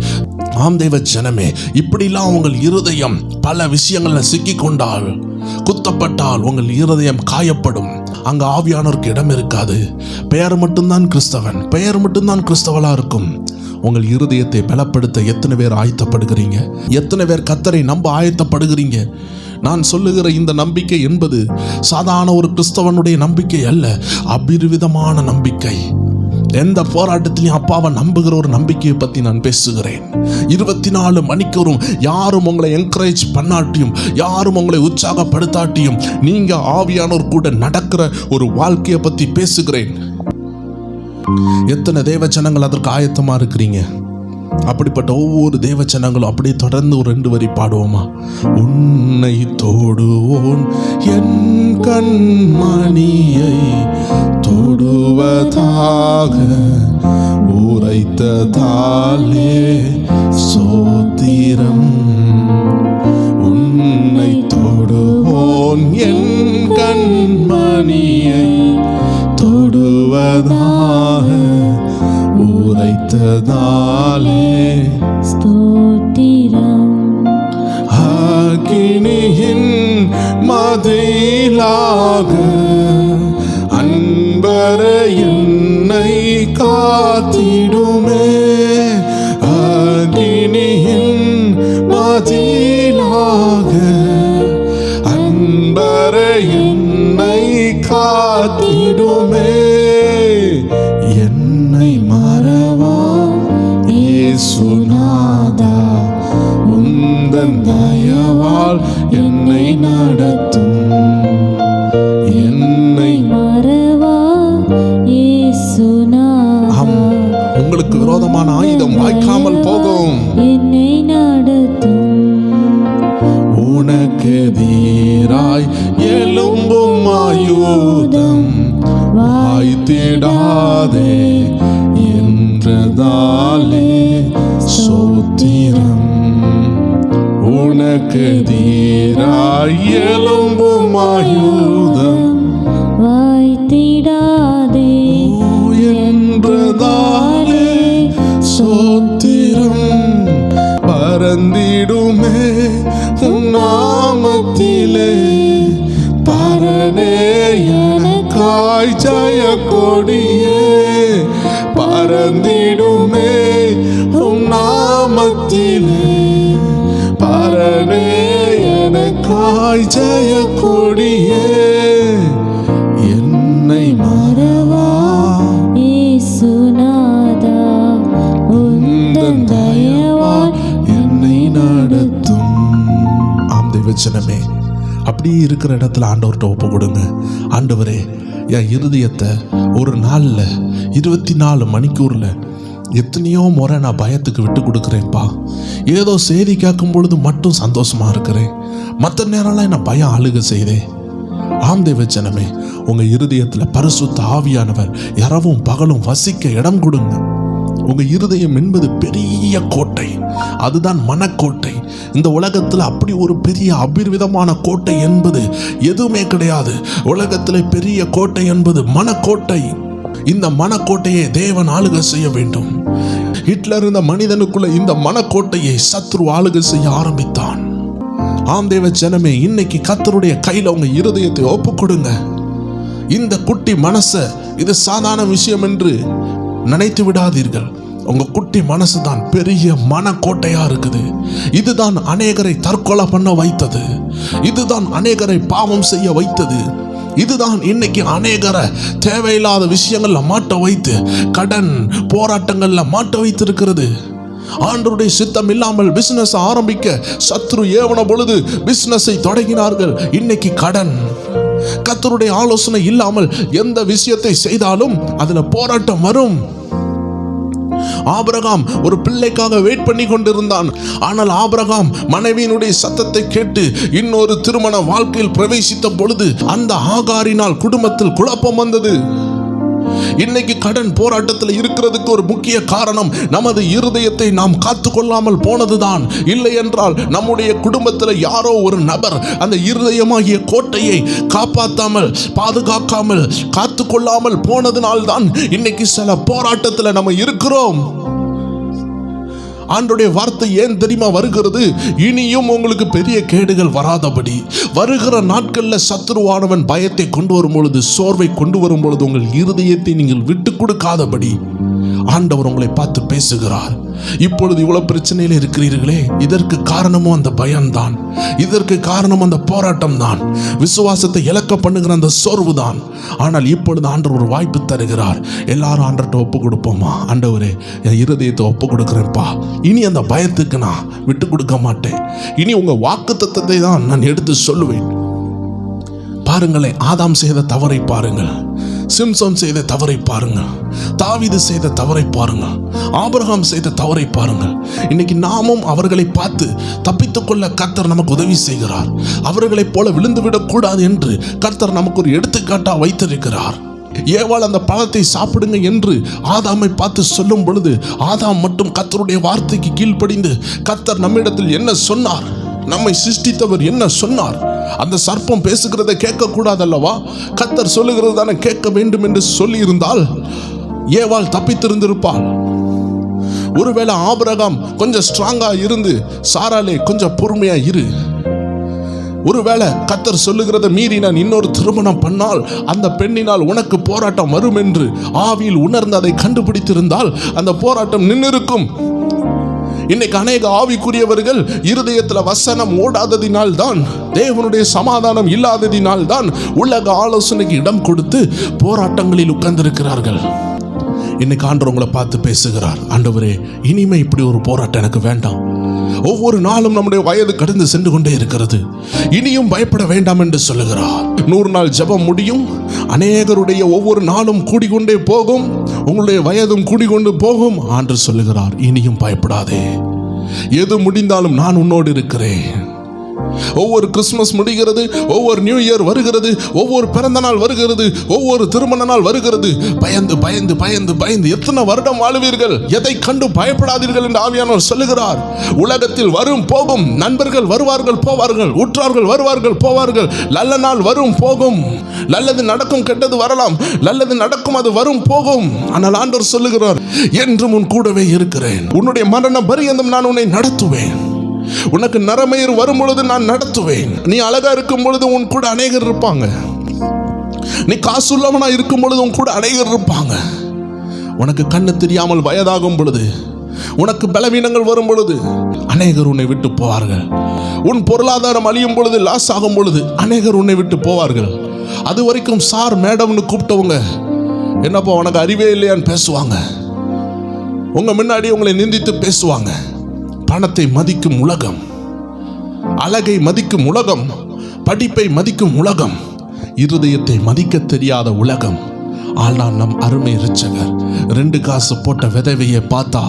Speaker 1: ஆம் தேவச்சனமே, இப்படிலாம் உங்கள் இருதயம் பல விஷயங்கள்ல சிக்கி கொண்டால், குத்தப்பட்டால் உங்கள் இருதயம் காயப்படும். அங்க ஆவியானவருக்கு இடம் இருக்காது. பெயர் மட்டும்தான் கிறிஸ்தவன், பெயர் மட்டும்தான் கிறிஸ்தவலா இருக்கும். உங்கள் இருதயத்தை பலப்படுத்த எத்தனை பேர் ஆயத்தப்படுகிறீங்க? எத்தனை பேர் கர்த்தரை நம்ப ஆயத்தப்படுகிறீங்க? நான் சொல்லுகிற இந்த நம்பிக்கை என்பது சாதாரண ஒரு கிறிஸ்தவனுடைய நம்பிக்கை அல்ல, அபிர்விதமான நம்பிக்கை. எந்த போராட்டத்திலையும் அப்பாவை நம்புகிற ஒரு நம்பிக்கையை பற்றி நான் பேசுகிறேன். 24 மணிக்கூறும் யாரும் உங்களை என்கரேஜ் பண்ணாட்டியும், யாரும் உங்களை உற்சாகப்படுத்தாட்டியும், நீங்க ஆவியானோர் கூட நடக்கிற ஒரு வாழ்க்கையை பற்றி பேசுகிறேன். எத்தனை தேவ ஜனங்கள் அதற்கு ஆயத்தமா இருக்கிறீங்க? அப்படிப்பட்ட ஒவ்வொரு தேவ ஜனங்களும் அப்படியே தொடர்ந்து ஒரு 2 வரி பாடுவோமா? உன்னை தொடுவோன் என் கண்மணியை தொடுவதாக உரைத்ததாலே சோத்திரம். உன்னை தொடுவோன் என் கண்மணியை தொடுவதாக உரைத்ததாலே
Speaker 2: ஸ்தோத்திரம்.
Speaker 1: அக்கினியின் மதிலாக அன்பரை என்னை காத்திடுமே. அக்கினியின் மதிலாக அன்பரை என்னை காத்திடுமே. என்னை மறவா இயேசுநாதா, உந்தன் தயவால் என்னை நடத்தும். என்னை
Speaker 2: மறவா இயேசுநாதா,
Speaker 1: உங்களுக்கு விரோதமான ஆயுதம் வாய்க்காமல் போகும்.
Speaker 2: என்னை நடத்தும்.
Speaker 1: உனக்கு எதிராய் எழும்பும் ஆயுதம் வாய்த்திடாதே என்றதாலே சோத்திரம். உனக்கு எதிராய் எழும்பும் ஆயுதம்
Speaker 2: வாய்த்திடாதே
Speaker 1: என்றதாலே சோத்திரம். பறந்திடுமே உன் நாமத்திலே, பரனே எனக்காய் ஜெய கொடியே. பறந்திடுமே உன் நாமத்திலே, பரனே எனக்காய் ஜெய கொடியே. என்னை மறவா
Speaker 2: இயேசுநாதா, உந்தன் தயவால்
Speaker 1: என்னை நடத்தும். ஆம் தேவஜனமே, அப்படி இருக்கிற இடத்துல ஆண்டவர்கிட்ட ஒப்பு கொடுங்க. ஆண்டவரே, என் இருதயத்தை ஒரு நாளில் 24 மணிக்கூரில் எத்தனையோ முறை நான் பயத்துக்கு விட்டு கொடுக்குறேன்ப்பா. ஏதோ செய்தி கேட்கும் பொழுது மட்டும் சந்தோஷமா இருக்கிறேன், மற்ற நேரம்லாம் நான் பயம் ஆளுக செய்தேன். ஆம் தேவஜனமே, உங்க இருதயத்தில் பரிசுத்த ஆவியானவர் இரவும் பகலும் வசிக்க இடம் கொடுங்க. உங்க இருதயம் என்பது பெரிய கோட்டை, அதுதான் மனக்கோட்டை. இந்த உலகத்தில் அப்படி ஒரு பெரிய அபிர்விதமான கோட்டை என்பது எதுவுமே கிடையாது. உலகத்தில் பெரிய கோட்டை என்பது மனக்கோட்டை. இந்த மனக்கோட்டையை தேவன் ஆளுகை செய்ய வேண்டும். ஹிட்லர் இந்த மனிதனுக்குள்ள இந்த மனக்கோட்டையை சத்ரு ஆளுகை செய்ய ஆரம்பித்தான். ஆம் தேவ ஜனமே, இன்னைக்கு கர்த்தருடைய கையில உங்க இருதயத்தை ஒப்பு கொடுங்க. இந்த குட்டி மனசை இது சாதாரண விஷயம் என்று நினைத்து விடாதீர்கள். உங்க குட்டி மனசு தான் பெரிய மனக்கோட்டையா இருக்குது. இதுதான் அநேகரை தற்கொலை பண்ண வைத்தது. இதுதான் அநேகரை பாவம் செய்ய வைத்தது. இதுதான் இன்னைக்கு அநேகரை தேவையில்லாத விஷயங்கள்ல மாட்ட வைத்து, கடன் போராட்டங்கள்ல மாட்ட வைத்திருக்கிறது. ஆண்டவருடைய சித்தம் இல்லாமல் பிசினஸ் ஆரம்பிக்க சத்ரு ஏவன பொழுது பிசினஸை தொடங்கினார்கள். இன்னைக்கு கடன். கர்த்தருடைய ஆலோசனை இல்லாமல் எந்த விஷயத்தை செய்தாலும் அதுல போராட்டம் வரும். ஆபிரகாம் ஒரு பிள்ளைக்காக வெயிட் பண்ணி கொண்டிருந்தான். ஆனால் ஆபிரகாம் மனைவியினுடைய சத்தத்தை கேட்டு இன்னொரு திருமண வாழ்க்கையில் பிரவேசித்த பொழுது அந்த ஆகாரினால் குடும்பத்தில் குழப்பம் வந்தது. இன்னைக்கு கடன் போராட்டத்தில் இருக்கிறதுக்கு ஒரு முக்கிய காரணம் நமது இருதயத்தை நாம் காத்துக்கொள்ளாமல் போனதுதான். இல்லை என்றால் நம்முடைய குடும்பத்தில் யாரோ ஒரு நபர் அந்த இருதயமாகிய கோட்டையை காப்பாற்றாமல், பாதுகாக்காமல், காத்துக்கொள்ளாமல் போனதுனால்தான் இன்னைக்கு சில போராட்டத்தில் நம்ம இருக்கிறோம். ஆண்டவருடைய வார்த்தை ஏன் தெரியுமா வருகிறது? இனியும் உங்களுக்கு பெரிய கேடுகள் வராதபடி. வருகிற நாட்களில் சத்துருவானவன் பயத்தை கொண்டு வரும் பொழுது, சோர்வை கொண்டு வரும் பொழுது உங்கள் இருதயத்தை நீங்கள் விட்டு கொடுக்காதபடி ஆண்டவர் உங்களை பார்த்து பேசுகிறார். இப்பொழுது இவ்வளவு பிரச்சனையில இருக்கிறீர்களே, இதற்கு காரணமும் அந்த பயம்தான், இதற்கு காரணம் அந்த போராட்டம் தான், விசுவாசத்தை இழக்க பண்ணுகிற அந்த சோர்வு தான். ஆனால் இப்பொழுது ஆண்டவர் ஒரு வாய்ப்பு தருகிறார். எல்லாரும் ஆண்டவர்கிட்ட ஒப்பு கொடுப்போமா? ஆண்டவரே, என் இருதயத்தை ஒப்பு கொடுக்கிறேன்ப்பா, இனி அந்த பயத்துக்கு நான் விட்டு கொடுக்க மாட்டேன், இனி உங்க வாக்குத்தத்தத்தை தான் நான் எடுத்து சொல்லுவேன். பாருங்களேன், ஆதாம் செய்த தவறை பாருங்கள், சிம்சோன் செய்த தவறை பாருங்கள், தாவீது செய்த தவறை பாருங்கள், ஆபிரகாம் செய்த தவறை பாருங்கள். இன்னைக்கு நாமும் அவர்களை பார்த்து தப்பித்துக் கொள்ள கர்த்தர் நமக்கு உதவி செய்கிறார். அவர்களைப் போல விழுந்துவிடக் கூடாது என்று கர்த்தர் நமக்கு ஒரு எடுத்துக்காட்டா வைத்திருக்கிறார். ஏவாள் அந்த பழத்தை சாப்பிடுங்க என்று ஆதாமை பார்த்து சொல்லும் பொழுது, ஆதாம் மட்டும் கர்த்தருடைய வார்த்தைக்கு கீழ்ப்படிந்து, கர்த்தர் நம்மிடத்தில் என்ன சொன்னார், நம்மை சிருஷ்டித்தவர் என்ன சொன்னார், அந்த சர்ப்பம் பேசுகிறதை கேட்க கூடாது அல்லவா, கர்த்தர் சொல்லுகிறது தானே கேட்க வேண்டும் என்று சொல்லி இருந்தால் ஏவாள் தப்பித்திருந்திருப்பாள். ஒருவேளை ஆபிரகாம் கொஞ்சம் ஸ்ட்ராங்கா இருந்து, சாராளே கொஞ்சம் பொறுமையா இரு, ஒருவேளை கர்த்தர் சொல்லுகிறத மீறி நான் இன்னொரு திருமணம் பண்ணால் அந்த பெண்ணினால் உனக்கு போராட்டம் வரும் என்று ஆவியில் உணர்ந்து அதை கண்டுபிடித்திருந்தால் அந்த போராட்டம் நின்னிருக்கும். இன்னைக்கு அநேக ஆவிக்குரியவர்கள் இருதயத்தில் வசனம் ஓடாததினால் தான், தேவனுடைய சமாதானம் இல்லாததினால் தான் உலக ஆலோசனைக்கு இடம் கொடுத்து போராட்டங்களில் உட்கார்ந்திருக்கிறார்கள். இன்னைக்கு ஆண்டவர் உங்களை பார்த்து பேசுகிறார். ஆண்டவரே, இனிமே இப்படி ஒரு போராட்டம் எனக்கு வேண்டாம். ஒவ்வொரு நாளும் நம்முடைய வயது கடந்து சென்று கொண்டே இருக்கிறது, இனியும் பயப்பட வேண்டாம் என்று சொல்லுகிறார். 100 நாள் ஜெபம் முடியும், அநேகருடைய ஒவ்வொரு நாளும் கூடிக்கொண்டே போகும், உங்களுடைய வயதும் கூடிக்கொண்டு போகும். ஆண்டவர் சொல்லுகிறார், இனியும் பயப்படாதே, எது முடிந்தாலும் நான் உன்னோடு இருக்கிறேன். ஒவ்வொரு கிறிஸ்துமஸ் முடிகிறது, ஒவ்வொரு நியூ இயர் வருகிறது, ஒவ்வொரு பிறந்த நாள் வருகிறது, ஒவ்வொரு திருமண நாள் வருகிறது. பயந்து பயந்து பயந்து பயந்து எத்தனை வருடம் வாழுவீர்கள்? எதை கண்டு பயப்படாதீர்கள் என்று ஆவியானவர் சொல்லுகிறார். உலகத்தில் வரும் போகும், நண்பர்கள் வருவார்கள் போவார்கள், உற்றார்கள் வருவார்கள் போவார்கள், நல்ல நாள் வரும் போகும், நல்லது நடக்கும் கெட்டது வரலாம், நல்லது நடக்கும் அது வரும் போகும். ஆனால் ஆண்டவர் சொல்லுகிறார், என்றும் உன் கூடவே இருக்கிறேன், உன்னுடைய மரண பரியந்தம் நான் உன்னை நடத்துவேன், உனக்கு நரமயிர் வரும் பொழுது நான் நடத்துவேன். நீ அழகா இருக்கும் பொழுது உன் கூட அநேகர் இருப்பாங்க, நீ காசுள்ளவனா இருக்கும் பொழுது உன் கூட அநேகர் இருப்பாங்க. உனக்கு கண்ணு தெரியாமல் வயதாகும் பொழுது, உனக்கு பலவீனங்கள் வரும் பொழுது அநேகர் உன்னை விட்டு போவார்கள். உன் பொருளாதாரம் அழியும் பொழுது, லாஸ் ஆகும் பொழுது அநேகர் உன்னை விட்டு போவார்கள். அது வரைக்கும் சார் மேடம்னு கூப்பிட்டவங்க, என்னப்பா உனக்கு அறிவே இல்லையான்னு பேசுவாங்க. உங்க முன்னாடி உங்களை நிந்தித்து பேசுவாங்க. பணத்தை மதிக்கும் உலகம், அழகை மதிக்கும் உலகம், படிப்பை மதிக்கும் உலகம், இருதயத்தை மதிக்க தெரியாத உலகம். ஆனால் நம் அருமை இரட்சகர் 2 காசு போட்ட விதவையை பார்த்தா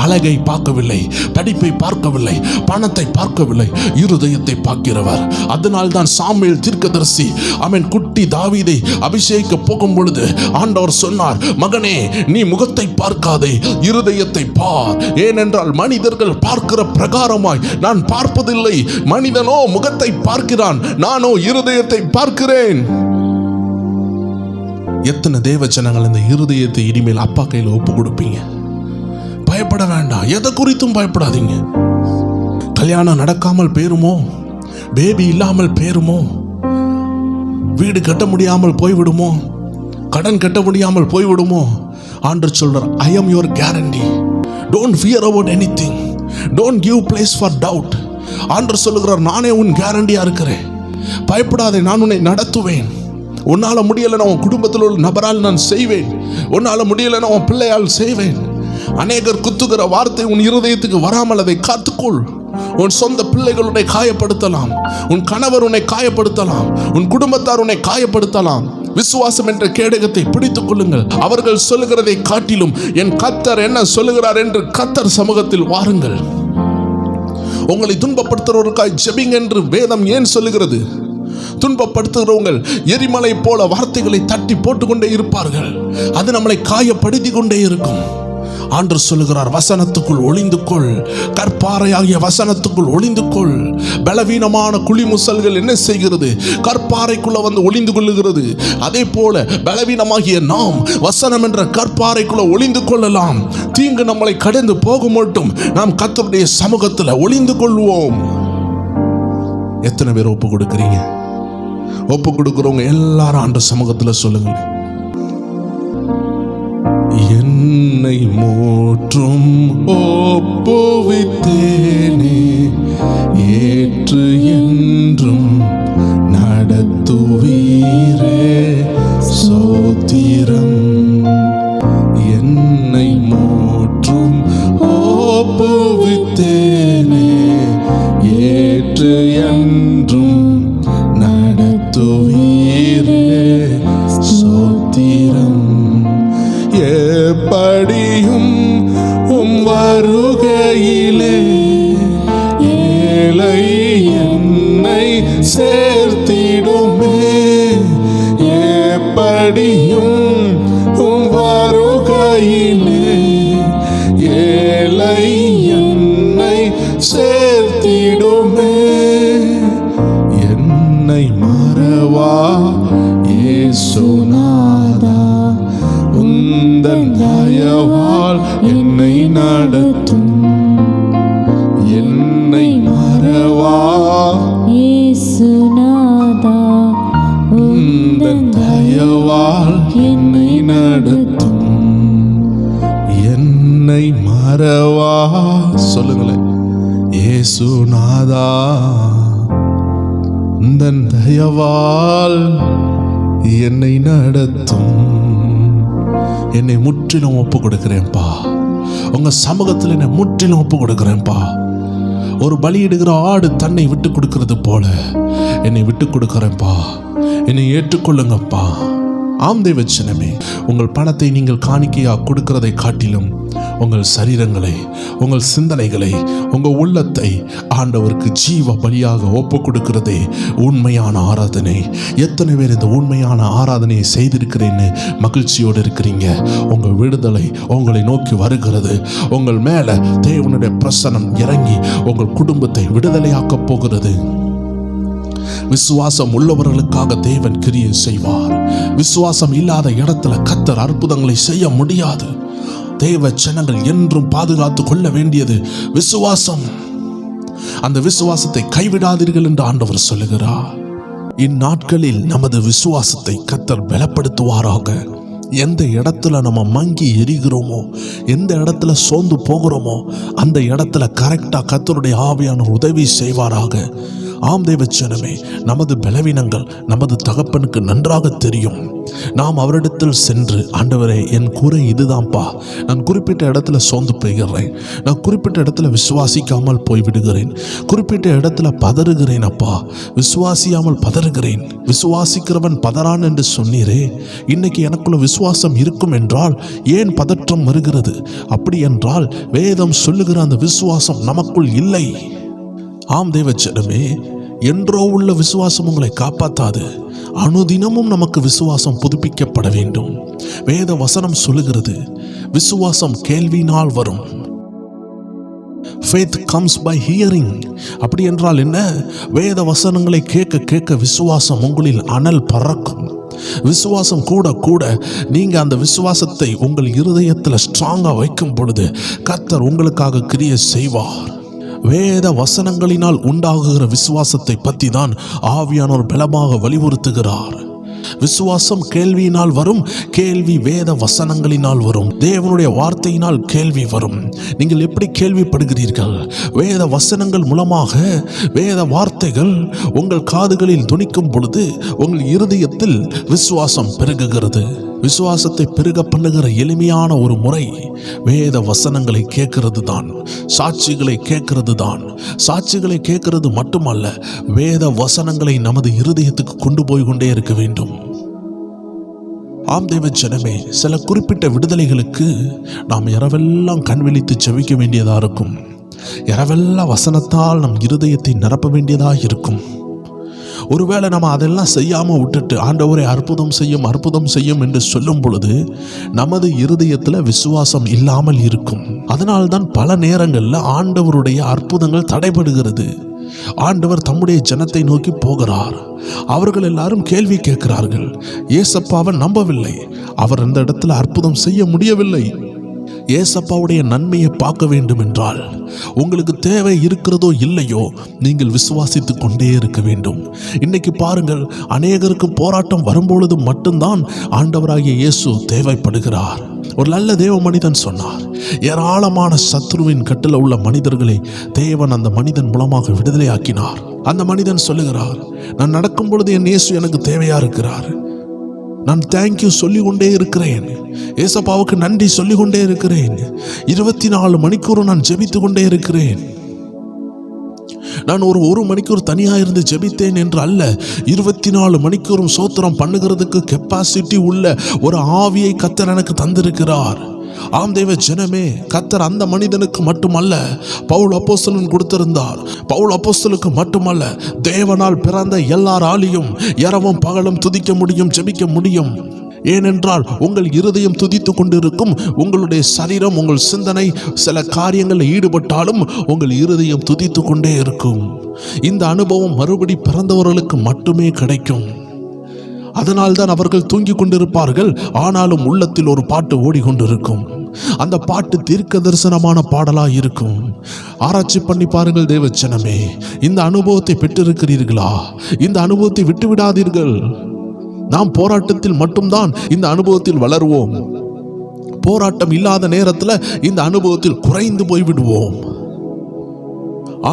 Speaker 1: அழகை பார்க்கவில்லை, படிப்பை பார்க்கவில்லை, பணத்தை பார்க்கவில்லை, இருதயத்தை பார்க்கிறவர். அதனால் தான் சாமுவேல் தீர்க்கதரிசி அவன் குட்டி தாவீதை அபிஷேகிக்க போகும் பொழுது ஆண்டவர் சொன்னார், மகனே, நீ முகத்தை பார்க்காதே, இருதயத்தை பார். ஏனென்றால் மனிதர்கள் பார்க்கிற பிரகாரமாய் நான் பார்ப்பதில்லை, மனிதனோ முகத்தை பார்க்கிறான், நானோ இருதயத்தை பார்க்கிறேன். எத்தனை தேவ ஜனங்கள் இந்த இருதயத்தை இனிமேல் அப்பா கையில் ஒப்பு கொடுப்பீங்க? பயப்பட வேண்டாம், எதை குறித்தும் பயப்படாதீங்க. கல்யாணம் நடக்காமல் பேருமோ, பேபி இல்லாமல் பேருமோ, வீடு கட்ட முடியாமல் போய்விடுமோ, கடன் கட்ட முடியாமல் போய்விடுமோ, ஆண்டவர் சொல்றார், ஐ am your guarantee, don't fear about anything, don't give place for doubt. ஆண்டவர் சொல்லுகிறார், நானே உன் கேரண்டியா இருக்கிறேன், பயப்படாதே, நான் உன்னை நடத்துவேன். உன்னால முடியலைன்னா உன் குடும்பத்தில் உள்ள நபரால் நான் செய்வேன், உன்னால முடியலைன்னா உன் பிள்ளையால் செய்வேன். அநேகர் குத்துகிற வார்த்தை உன் இருதயத்துக்கு வராமல் அதை காத்துக்கொள். உன் சொந்த பிள்ளைகள் காயப்படுத்தலாம், உன் கணவர் உன்னை காயப்படுத்தலாம், உன் குடும்பத்தார் உன்னை காயப்படுத்தலாம். விசுவாசம் என்ற கேடகத்தை பிடித்துக் கொள்ளுங்கள். அவர்கள் சொல்லுகிறதை காட்டிலும் என் கர்த்தர் என்ன சொல்லுகிறார் என்று கர்த்தர் சமூகத்தில் வாருங்கள். உங்களை துன்பப்படுத்துகிறவர்களுக்காய் ஜெபிங்க என்று வேதம் ஏன் சொல்லுகிறது? துன்பப்படுத்துகிறவங்கள் எரிமலை போல வார்த்தைகளை தட்டி போட்டுக்கொண்டே இருப்பார்கள், அது நம்மளை காயப்படுத்தி கொண்டே இருக்கும். ஆண்டவர் சொல்லுகிறார், வசனத்துக்குள் ஒளிந்து கொள், கற்பாறையாகிய வசனத்துக்குள் ஒளிந்து கொள். பலவீனமான குழிமுசல்கள் என்ன செய்கிறது? கற்பாறைக்குள்ள வந்து ஒளிந்து கொள்ளுகிறது. அதே போல பலவீனமாகிய நாம் வசனம் என்ற கற்பாறைக்குள்ள ஒளிந்து கொள்ளலாம். தீங்கு நம்மளை கடந்து போக மட்டும் நாம் கர்த்தருடைய சமூகத்தில் ஒளிந்து கொள்வோம். எத்தனை பேர் ஒப்பு கொடுக்குறீங்க? ஒப்பு கொடுக்கிறவங்க எல்லாரும் ஆண்டவர் சமூகத்தில் சொல்லுங்க, என்னை மூற்றும் ஒப்புவித்தேனே, ஏற்று என்றும் நடத்துவீரே சோத்திரம். என்னை மூற்றும் ஒப்புவித்தேனே, ஏற்று என்றும் நடத்துவீரே சோத்திரம். எப்படியும் உம் வருகையிலே ஏழை என்னை சேர்த்திடுமே. எப்படியும் உம் வருகையிலே ஏழை என்னை சேர்த்திடுமே. என்னை மறவா இயேசுநாதா, உந்தன் தயவால் என்னை நடத்தும். என்னை மறவா
Speaker 2: இயேசுநாதா,
Speaker 1: உந்தன் தயவால் என்னை நடத்தும். என்னை மறவா, சொல்லுங்களேன், இயேசுநாதா, உந்தன் தயவால் என்னை நடத்தும். என்னை முற்றிலும் ஒப்பு கொடுக்கிறேன்ப்பா. உங்க சமூகத்தில் என்னை முற்றிலும் ஒப்பு கொடுக்கிறேன்ப்பா. ஒரு பலியிடுகிற ஆடு தன்னை விட்டு கொடுக்கிறது போல என்னை விட்டு கொடுக்கிறேன்ப்பா. என்னை ஏற்றுக்கொள்ளுங்கப்பா. ஆம் தேவச்சனமே, உங்கள் பணத்தை நீங்கள் காணிக்கையா கொடுக்கிறதை காட்டிலும் உங்கள் சரீரங்களை, உங்கள் சிந்தனைகளை, உங்கள் உள்ளத்தை ஆண்டவருக்கு ஜீவ பலியாக ஒப்பு கொடுக்கிறதே உண்மையான ஆராதனை. எத்தனை பேர் இந்த உண்மையான ஆராதனையை செய்திருக்கிறேன்னு மகிழ்ச்சியோடு இருக்கிறீங்க? உங்கள் விடுதலை உங்களை நோக்கி வருகிறது. உங்கள் மேல தேவனுடைய பிரசன்னம் இறங்கி உங்கள் குடும்பத்தை விடுதலையாக்க போகிறது. விசுவாசம் உள்ளவர்களுக்காக தேவன் கிரியை செய்வார். விசுவாசம் இல்லாத இடத்துல கர்த்தர் அற்புதங்களை செய்ய முடியாது. தேவ ஜனங்கள் என்றும் பாதுகாத்து கொள்ள வேண்டியது விசுவாசம். அந்த விசுவாசத்தை கைவிடாதீர்கள் என்று ஆண்டவர் சொல்லுகிறார். இந்நாட்களில் நமது விசுவாசத்தை கர்த்தர் பலப்படுத்துவாராக. எந்த இடத்துல நம்ம மங்கி எரிகிறோமோ, எந்த இடத்துல சோர்ந்து போகிறோமோ, அந்த இடத்துல கரெக்டா கர்த்தருடைய ஆவியானவர் உதவி செய்வாராக. ஆம் தேவச்சனமே, நமது பலவீனங்கள் நமது தகப்பனுக்கு நன்றாக தெரியும். நாம் அவரிடத்தில் சென்று, ஆண்டவரே, என் குறை இதுதான்ப்பா, நான் குறிப்பிட்ட இடத்துல சோர்ந்து போகிறேன், நான் குறிப்பிட்ட இடத்துல விசுவாசிக்காமல் போய்விடுகிறேன், குறிப்பிட்ட இடத்துல பதறுகிறேன் அப்பா, விசுவாசியாமல் பதறுகிறேன், விசுவாசிக்கிறவன் பதறான் என்று சொன்னீரே. இன்னைக்கு எனக்குள்ள விசுவாசம் இருக்கும் என்றால் ஏன் பதற்றம் வருகிறது? அப்படி என்றால் வேதம் சொல்லுகிற அந்த விசுவாசம் நமக்குள் இல்லை. ஆம் தேவச்சனமே, என்றோ உள்ள விசுவாசம் உங்களை காப்பாற்றாது. அனுதினமும் நமக்கு விசுவாசம் புதுப்பிக்கப்பட வேண்டும். வேத வசனம் சொல்லுகிறது, விசுவாசம் கேள்வியினால் வரும். Faith comes by hearing. அப்படி என்றால் என்ன? வேத வசனங்களை கேட்க கேட்க விசுவாசம் உங்களில் அனல் பறக்கும். விசுவாசம் கூட கூட நீங்க அந்த விசுவாசத்தை உங்கள் இருதயத்தில் ஸ்ட்ராங்கா வைக்கும் பொழுது கர்த்தர் உங்களுக்காக கிரியை செய்வார். வேத வசனங்களினால் உண்டாகுகிற விசுவாசத்தை பற்றி தான் ஆவியானோர் பலமாக வலியுறுத்துகிறார். விசுவாசம் கேள்வியினால் வரும், கேள்வி வேத வசனங்களினால் வரும். தேவனுடைய வார்த்தையினால் கேள்வி வரும். நீங்கள் எப்படி கேள்விப்படுகிறீர்கள்? வேத வசனங்கள் மூலமாக வேத வார்த்தைகள் உங்கள் காதுகளில் துணிக்கும் பொழுது உங்கள் இருதயத்தில் விசுவாசம் பெருகுகிறது. விசுவாசத்தை பெருக பண்ணுகிற எளிமையான ஒரு முறை வேத வசனங்களை கேட்கிறது தான், சாட்சிகளை கேட்கிறது தான். சாட்சிகளை கேட்கிறது மட்டுமல்ல, வேத வசனங்களை நமது இருதயத்துக்கு கொண்டு போய் கொண்டே இருக்க வேண்டும். ஆம் தேவ ஜனமே, சில குறிப்பிட்ட விடுதலைகளுக்கு நாம் இரவெல்லாம் கண் விழித்து ஜெபிக்க வேண்டியதாக இருக்கும். இரவெல்லாம் வசனத்தால் நம் இருதயத்தை நிரப்ப வேண்டியதாக இருக்கும். ஒருவேளை நம்ம அதெல்லாம் செய்யாமல் விட்டுட்டு ஆண்டவரே அற்புதம் செய்யும் என்று சொல்லும் பொழுது நமது இருதயத்தில் விசுவாசம் இல்லாமல் இருக்கும். அதனால்தான் பல நேரங்களில் ஆண்டவருடைய அற்புதங்கள் தடைபடுகிறது. ஆண்டவர் தம்முடைய ஜனத்தை நோக்கி போகிறார். அவர்கள் எல்லாரும் கேள்வி கேட்கிறார்கள். ஏசப்பாவை நம்பவில்லை. அவர் அந்த இடத்துல அற்புதம் செய்ய முடியவில்லை. ஏசப்பாவுடைய நன்மையை பார்க்க வேண்டும் என்றால் உங்களுக்கு தேவை இருக்கிறதோ இல்லையோ நீங்கள் விசுவாசித்துக் கொண்டே இருக்க வேண்டும். இன்னைக்கு பாருங்கள், அநேகருக்கு போராட்டம் வரும்பொழுது மட்டும்தான் ஆண்டவராகிய இயேசு தேவைப்படுகிறார். ஒரு நல்ல தேவ மனிதன் சொன்னார், ஏராளமான சத்ருவின் கட்டில் உள்ள மனிதர்களை தேவன் அந்த மனிதன் மூலமாக விடுதலை ஆக்கினார். அந்த மனிதன் சொல்லுகிறார், நான் நடக்கும் பொழுது என் இயேசு எனக்கு தேவையா இருக்கிறார். நான் தேங்க்யூ சொல்லிக்கொண்டே இருக்கிறேன். ஏசப்பாவுக்கு நன்றி சொல்லிக்கொண்டே இருக்கிறேன். 24 மணிக்கூர் நான் ஜெபித்து கொண்டே இருக்கிறேன். நான் ஒரு மணிக்கூர் தனியாக இருந்து ஜெபித்தேன் என்று அல்ல, 24 மணிக்கூறும் சோத்திரம் பண்ணுகிறதுக்கு கெப்பாசிட்டி உள்ள ஒரு ஆவியை கர்த்தர் எனக்கு தந்திருக்கிறார். ஆம் தேவ ஜனமே, கர்த்தர் அந்த மனிதனுக்கு மட்டுமல்ல பவுல் அப்போஸ்தலன் கொடுத்திருந்தார். பவுல் அப்போஸ்தலுக்கு மட்டுமல்ல, தேவனால் பிறந்த எல்லாராலையும் இரவும் பகலும் துதிக்க முடியும், ஜெபிக்க முடியும். ஏனென்றால் உங்கள் இருதயம் துதித்து கொண்டிருக்கும். உங்களுடைய சரீரம், உங்கள் சிந்தனை சில காரியங்களில் ஈடுபட்டாலும் உங்கள் இருதயம் துதித்து கொண்டே இருக்கும். இந்த அனுபவம் மறுபடி பிறந்தவர்களுக்கு மட்டுமே கிடைக்கும். அதனால்தான் அவர்கள் தூங்கி கொண்டிருப்பார்கள், ஆனாலும் உள்ளத்தில் ஒரு பாட்டு ஓடிக்கொண்டிருக்கும். அந்த பாட்டு தீர்க்க தரிசனமான பாடலாக இருக்கும். ஆராய்ச்சி பண்ணி பாருங்கள் தேவ ஜனமே, இந்த அனுபவத்தை பெற்றிருக்கிறீர்களா? இந்த அனுபவத்தை விட்டுவிடாதீர்கள். நாம் போராட்டத்தில் மட்டும்தான் இந்த அனுபவத்தில் வளருவோம். போராட்டம் இல்லாத நேரத்தில் இந்த அனுபவத்தில் குறைந்து போய்விடுவோம்.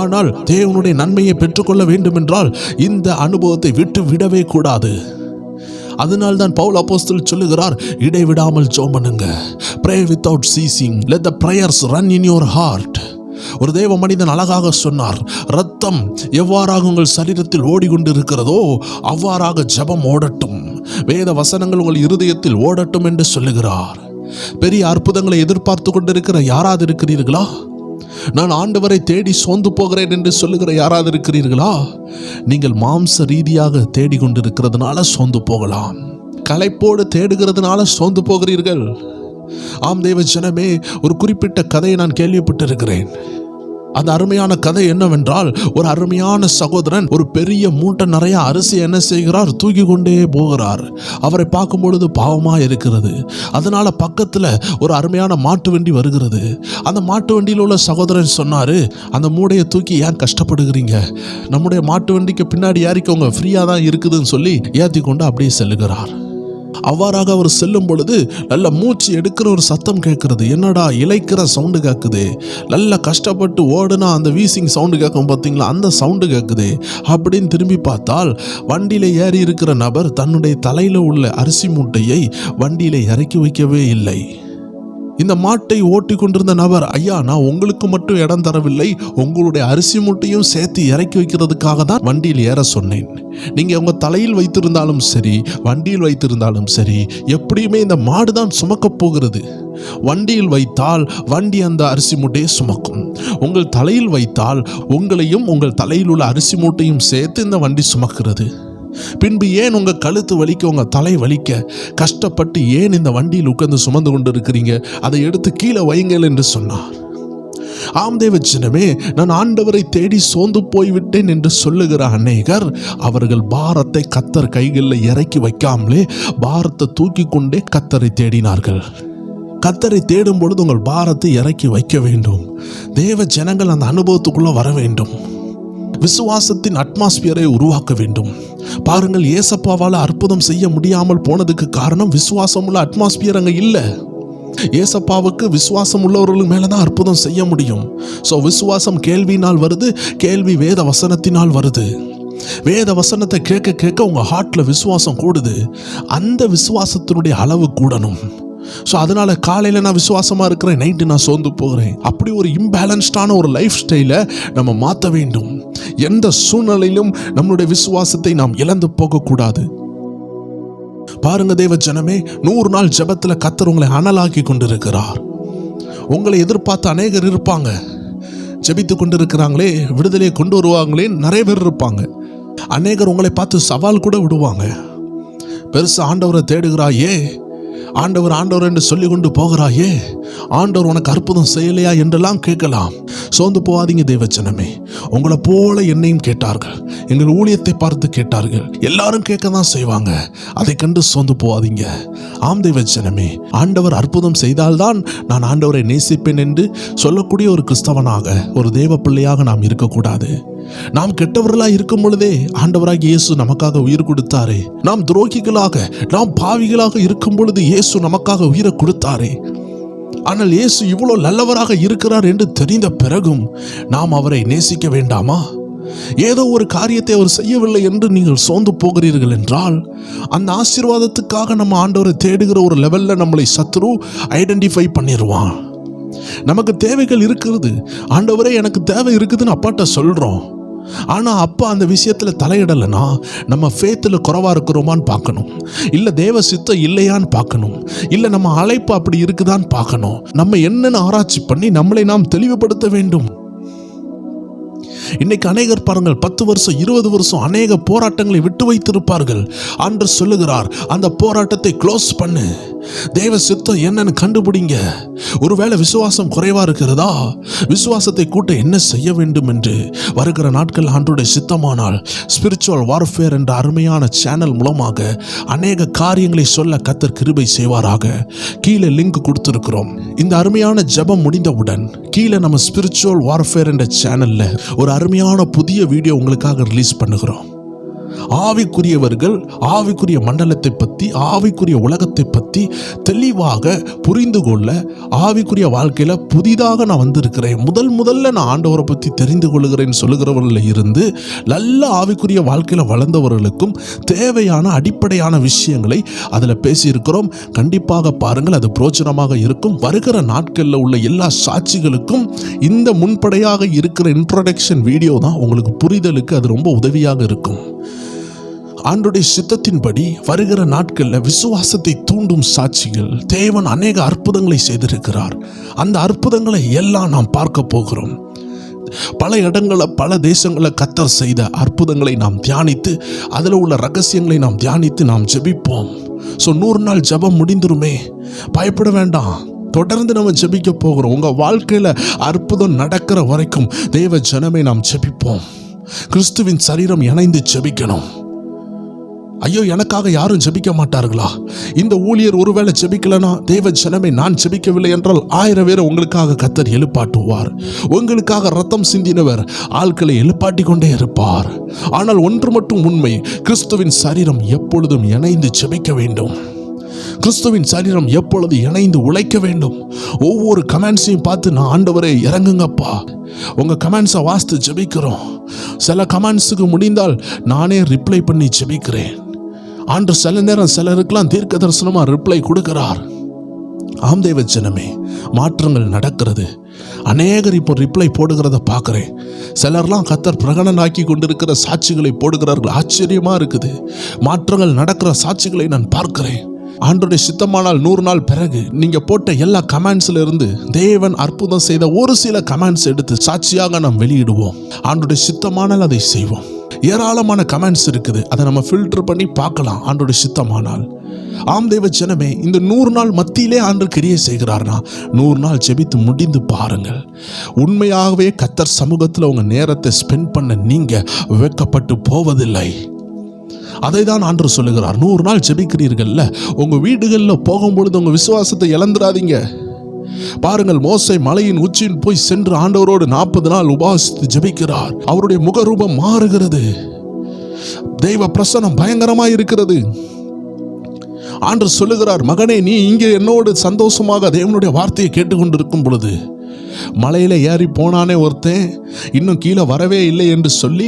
Speaker 1: ஆனால் தேவனுடைய நன்மையை பெற்றுக்கொள்ள வேண்டும் என்றால் இந்த அனுபவத்தை விட்டு விடவே கூடாது. அதனால்தான் பவுல் அப்போஸ்தலன் சொல்லுகிறார், இடைவிடாமல் ஜெபம் பண்ணுங்க. Pray without ceasing. Let the prayers run in your heart. ஒரு தேவ மனிதன் அழகாக சொன்னார், ரத்தம் எவ்வாறாக உங்கள் சரீரத்தில் ஓடிக்கொண்டு இருக்கிறதோ அவ்வாறாக ஜெபம் ஓடட்டும், வேத வசனங்கள் உங்கள் இருதயத்தில் ஓடட்டும் என்று சொல்லுகிறார். பெரிய அற்புதங்களை எதிர்பார்த்து கொண்டிருக்கிற யாராவது இருக்கிறீர்களா? நான் ஆண்டவரை தேடி சோர்ந்து போகிறேன் என்று சொல்லுகிற யாராவது இருக்கிறீர்களா? நீங்கள் மாம்ச ரீதியாக தேடிக்கொண்டிருக்கிறதுனால சோர்ந்து போகலாம். களைப்போடு தேடுகிறதுனால சோர்ந்து போகிறீர்கள். ஆம் தேவ ஜனமே, ஒரு குறிப்பிட்ட கதையை நான் கேள்விப்பட்டிருக்கிறேன். அந்த அருமையான கதை என்னவென்றால், ஒரு அருமையான சகோதரன் ஒரு பெரிய மூட்டை நிறைய அரிசி என்ன செய்கிறார், தூக்கி கொண்டே போகிறார். அவரை பார்க்கும் பொழுது பாவமா இருக்கிறது. அதனால பக்கத்துல ஒரு அருமையான மாட்டு வண்டி வருகிறது. அந்த மாட்டு வண்டியில் உள்ள சகோதரன் சொன்னாரு, அந்த மூடையை தூக்கி ஏன் கஷ்டப்படுகிறீங்க, நம்முடைய மாட்டு வண்டிக்கு பின்னாடி ஏறிக்கோங்க, ஃப்ரீயா தான் இருக்குதுன்னு சொல்லி ஏற்றி கொண்டு அப்படியே செல்லுகிறார். அவ்வாறாக அவர் செல்லும் பொழுது நல்ல மூச்சு எடுக்கிற ஒரு சத்தம் கேட்கிறது. என்னடா இளைக்கிற சவுண்டு கேட்குது. நல்ல கஷ்டப்பட்டு ஓடுனா அந்த வீசிங் சவுண்டு கேட்கும் பார்த்தீங்களா, அந்த சவுண்டு கேட்குது. அப்படின்னு திரும்பி பார்த்தால் வண்டியில ஏறி இருக்கிற நபர் தன்னுடைய தலையில உள்ள அரிசி மூட்டையை வண்டியில இறக்கி வைக்கவே இல்லை. இந்த மாட்டை ஓட்டி கொண்டிருந்த நபர், ஐயா நான் உங்களுக்கு மட்டும் இடம் தரவில்லை, உங்களுடைய அரிசி மூட்டையும் சேர்த்து இறக்கி வைக்கிறதுக்காக தான் வண்டியில் ஏற சொன்னேன். நீங்க உங்க தலையில் வைத்திருந்தாலும் சரி, வண்டியில் வைத்திருந்தாலும் சரி, எப்படியுமே இந்த மாடு தான் சுமக்க போகிறது. வண்டியில் வைத்தால் வண்டி அந்த அரிசி மூட்டையை சுமக்கும். உங்கள் தலையில் வைத்தால் உங்களையும் உங்கள் தலையில் உள்ள அரிசி மூட்டையும் சேர்த்து இந்த வண்டி சுமக்கிறது. பின்பு ஏன் உங்க கழுத்து வலிக்க, உங்க தலை வலிக்க கஷ்டப்பட்டு ஏன் இந்த வண்டியில் உட்கார்ந்து சுமந்து கொண்டு இருக்கிறீங்க, அதை எடுத்து கீழே வைங்கள் என்று சொன்னார். ஆம் தேவ ஜனமே, நான் ஆண்டவரை தேடி சோர்ந்து போய்விட்டேன் என்று சொல்லுகிற அநேகர் அவர்கள் பாரத்தை கர்த்தர் கைகளில் இறக்கி வைக்காமலே பாரத்தை தூக்கி கொண்டே கர்த்தரை தேடினார்கள். கர்த்தரை தேடும் பொழுது உங்கள் பாரத்தை இறக்கி வைக்க வேண்டும். தேவ ஜனங்கள் அந்த அனுபவத்துக்குள்ள வர வேண்டும். விசுவாசத்தின் அட்மாஸ்பியரை உருவாக்க வேண்டும். பாருங்கள், ஏசப்பாவால் அற்புதம் செய்ய முடியாமல் போனதுக்கு காரணம் விசுவாசம் உள்ள அட்மாஸ்பியர் அங்கே இல்லை. ஏசப்பாவுக்கு விசுவாசம் உள்ளவர்கள் மேலதான் அற்புதம் செய்ய முடியும். ஸோ விசுவாசம் கேள்வியினால் வருது, கேள்வி வேத வசனத்தினால் வருது. வேத வசனத்தை கேட்க கேட்க உங்க ஹார்ட்ல விசுவாசம் கூடுது. அந்த விசுவாசத்தினுடைய அளவு கூடணும். ஸோ அதனால காலையில் நான் விசுவாசமாக இருக்கிறேன், நைட்டு நான் சோர்ந்து போகிறேன். அப்படி ஒரு இம்பேலன்ஸ்டான ஒரு லைஃப் ஸ்டைலை நம்ம மாற்ற வேண்டும். எந்த சூழ்நிலையிலும் நம்மளுடைய விசுவாசத்தை நாம் இழந்து போகக்கூடாது. பாருங்க தேவ ஜனமே, 100 நாள் ஜெபத்தில் கர்த்தர் உங்களை அனலாக்கி கொண்டிருக்கிறார். உங்களை எதிர்பார்த்து அநேகர் இருப்பாங்க. ஜெபித்து கொண்டிருக்கிறாங்களே, விடுதலையை கொண்டு வருவாங்களே நிறைய பேர் இருப்பாங்க. அநேகர் உங்களை பார்த்து சவால் கூட விடுவாங்க. பெருசு ஆண்டவரை தேடுகிறாயே, ஆண்டவர் ஆண்டவர் என்று சொல்லி கொண்டு போகிறாயே, ஆண்டவர் உனக்கு அற்புதம் செய்யலையா என்றெல்லாம் கேட்கலாம். சோர்ந்து போகாதீங்க தேவஜனமே. உங்களை போல என்னையும் கேட்டார்கள், எங்கள் ஊழியத்தை பார்த்து கேட்டார்கள். எல்லாரும் கேட்க தான் செய்வாங்க. அதை கண்டு சோர்ந்து போகாதீங்க. ஆம் தேவஜனமே, ஆண்டவர் அற்புதம் செய்தால்தான் நான் ஆண்டவரை நேசிப்பேன் என்று சொல்லக்கூடிய ஒரு கிறிஸ்தவனாக, ஒரு தேவ பிள்ளையாக நாம் இருக்கக்கூடாது. நாம் கெட்டவர்களாக இருக்கும் பொழுதே ஆண்டவராக இயேசு நமக்காக உயிர் கொடுத்தாரே. நாம் துரோகிகளாக, நாம் பாவிகளாக இருக்கும் பொழுது இயேசு நமக்காக உயிரை கொடுத்தாரே. ஆனால் இயேசு இவ்வளவு நல்லவராக இருக்கிறார் என்று தெரிந்த பிறகும் நாம் அவரை நேசிக்க வேண்டாமா? ஏதோ ஒரு காரியத்தை அவர் செய்யவில்லை என்று நீங்கள் சோர்ந்து போகிறீர்கள் என்றால், அந்த ஆசீர்வாதத்துக்காக நம்ம ஆண்டவரை தேடுகிற ஒரு லெவல்ல நம்மளை சத்ரு ஐடென்டிஃபை பண்ணிடுவான். நமக்கு தேவைகள் இருக்கிறது, ஆண்டவரே எனக்கு தேவை இருக்குதுன்னு அப்பாட்ட சொல்றோம். ஆனா அப்பா அந்த விஷயத்துல தலையிடலைன்னா நம்ம ஃபேத்துல குறைவா இருக்கிறோமான்னு பார்க்கணும், இல்ல தேவ சித்தம் இல்லையான்னு பார்க்கணும், இல்ல நம்ம அழைப்பு அப்படி இருக்குதான்னு பார்க்கணும். நம்ம என்னன்னு ஆராய்ச்சி பண்ணி நம்மளை நாம் தெளிவுபடுத்த வேண்டும். இன்னைக்கு அநேகர் பாருங்கள், 10 வருஷம் 20 வருஷம் அநேக போராட்டங்களை விட்டு வைத்திருப்பார்கள். ஆண்டவர் சொல்லுகிறார், அந்த போராட்டத்தை க்ளோஸ் பண்ணு. தேவ சித்தம் என்னன்னு கண்டுபிடிங்க. ஒருவேளை விசுவாசம் குறைவா இருக்கிறதா, விசுவாசத்தை கூட்ட என்ன செய்ய வேண்டும் என்று வருகிற நாட்கள் ஆண்டவருடைய சித்தமானால் ஸ்பிரிச்சுவல் வார்ஃபேர் என்ற அருமையான சேனல் மூலமாக அநேக காரியங்களை சொல்ல கர்த்தர் கிருபை செய்வாராக. கீழே லிங்க் கொடுத்திருக்கிறோம். இந்த அருமையான ஜெபம் முடிந்தவுடன் கீழே நம்ம ஸ்பிரிச்சுவல் வார்ஃபேர் என்ற சேனல்ல ஒரு அருமையான புதிய வீடியோ உங்களுக்காக ரிலீஸ் பண்ணுகிறோம். ஆவிக்குரியவர்கள் ஆவிக்குரிய மண்டலத்தை பற்றி, ஆவிக்குரிய உலகத்தை பற்றி தெளிவாக புரிந்து கொள்ள, ஆவிக்குரிய வாழ்க்கையில் புதிதாக நான் வந்திருக்கிறேன், முதல்ல நான் ஆண்டவரை பற்றி தெரிந்து கொள்கிறேன் சொல்லுகிறவர்களில் இருந்து நல்ல ஆவிக்குரிய வாழ்க்கையில் வளர்ந்தவர்களுக்கும் தேவையான அடிப்படையான விஷயங்களை அதில் பேசியிருக்கிறோம். கண்டிப்பாக பாருங்கள், அது பிரோஜனமாக இருக்கும். வருகிற நாட்களில் உள்ள எல்லா சாட்சிகளுக்கும் இந்த முன்படையாக இருக்கிற இன்ட்ரோடக்ஷன் வீடியோ தான் உங்களுக்கு புரிதலுக்கு அது ரொம்ப உதவியாக இருக்கும். ஆண்டவருடைய சித்தத்தின்படி வருகிற நாட்களில் விசுவாசத்தை தூண்டும் சாட்சிகள், தேவன் அநேக அற்புதங்களை செய்திருக்கிறார். அந்த அற்புதங்களை எல்லாம் நாம் பார்க்க போகிறோம். பல இடங்களில் பல தேசங்களில் கர்த்தர் செய்த அற்புதங்களை நாம் தியானித்து, அதில் உள்ள ரகசியங்களை நாம் தியானித்து நாம் ஜெபிப்போம். 100 நாள் ஜெபம் முடிந்துருமே, பயப்பட வேண்டாம். தொடர்ந்து நம்ம ஜெபிக்க போகிறோம். உங்கள் வாழ்க்கையில் அற்புதம் நடக்கிற வரைக்கும் தேவ ஜனமே நாம் ஜெபிப்போம். கிறிஸ்துவின் சரீரம் இணைந்து ஜெபிக்கணும். ஐயோ, எனக்காக யாரும் ஜெபிக்க மாட்டார்களா? இந்த ஊழியர் ஒருவேளை ஜெபிக்கலனா, தேவ ஜனமே நான் ஜெபிக்கவில்லை என்றால் 1000 பேரை உங்களுக்காக கர்த்தர் எழுப்பாட்டுவார். உங்களுக்காக ரத்தம் சிந்தினவர் ஆட்களை எழுப்பாட்டி கொண்டே இருப்பார். ஆனால் ஒன்று மட்டும் உண்மை, கிறிஸ்துவின் சரீரம் எப்பொழுதும் இணைந்து ஜெபிக்க வேண்டும். கிறிஸ்துவின் சரீரம் எப்பொழுது இணைந்து உழைக்க வேண்டும். ஒவ்வொரு கமெண்ட்ஸையும் பார்த்து நான் ஆண்டவரே இறங்குங்கப்பா, உங்க கமெண்ட்ஸை வாசித்து ஜெபிக்கிறோம். சில கமெண்ட்ஸுக்கு முடிந்தால் நானே ரிப்ளை பண்ணி ஜெபிக்கிறேன். ஆண்டு சில நேரம் சிலருக்கெல்லாம் தீர்க்க தரிசனமா ரிப்ளை கொடுக்கிறார். ஆம் தேவ ஜனமே, மாற்றங்கள் நடக்கிறது. அநேகர் இப்போ ரிப்ளை போடுகிறத பார்க்குறேன். சிலர்லாம் கர்த்தர் பிரகடனாக்கி கொண்டிருக்கிற சாட்சிகளை போடுகிறார்கள். ஆச்சரியமா இருக்குது. மாற்றங்கள் நடக்கிற சாட்சிகளை நான் பார்க்கிறேன். ஆண்டவருடைய சித்தமானால் 100 நாள் பிறகு நீங்க போட்ட எல்லா கமெண்ட்ஸ்ல இருந்து தேவன் அற்புதம் செய்த ஒரு சில கமெண்ட்ஸ் எடுத்து சாட்சியாக நாம் வெளியிடுவோம். ஆண்டவருடைய சித்தமானால் அதை செய்வோம். ஏராளமான கமெண்ட்ஸ் இருக்குது, அதை நம்ம ஃபில்டர் பண்ணி பார்க்கலாம். ஆண்டவருடைய சித்தமானால் ஆம் தேவ ஜனமே, இந்த 100 நாள் மத்தியிலே ஆண்டவர் கிரியை செய்கிறார்னா 100 நாள் ஜெபித்து முடிந்து பாருங்கள். உண்மையாகவே கர்த்தர் சமூகத்தில் உங்க நேரத்தை ஸ்பெண்ட் பண்ண நீங்க வெட்கப்பட்டு போவதில்லை. அதை தான் ஆண்டவர் சொல்லுகிறார். 100 நாள் ஜெபிக்கிறீர்கள்ல, உங்க வீடுகளில் போகும்பொழுது உங்க விசுவாசத்தை இழந்துடாதீங்க. பாருங்கள், மோசே மலையின் உச்சியில் போய் சென்று ஆண்டவரோடு 40 நாள் உபவாசித்து ஜெபிக்கிறார். அவருடைய முகரூபம் மாறுகிறது. தெய்வ பிரசன்னம் பயங்கரமாய் இருக்கிறது. ஆண்டவர் சொல்லுகிறார், மகனே நீ இங்கே என்னோடு சந்தோஷமாக தேவனுடைய வார்த்தையை கேட்டுக்கொண்டிருக்கும் பொழுது, மலையில ஏறி போனானே ஒருத்தன், இன்னும் கீழே வரவே இல்லை என்று சொல்லி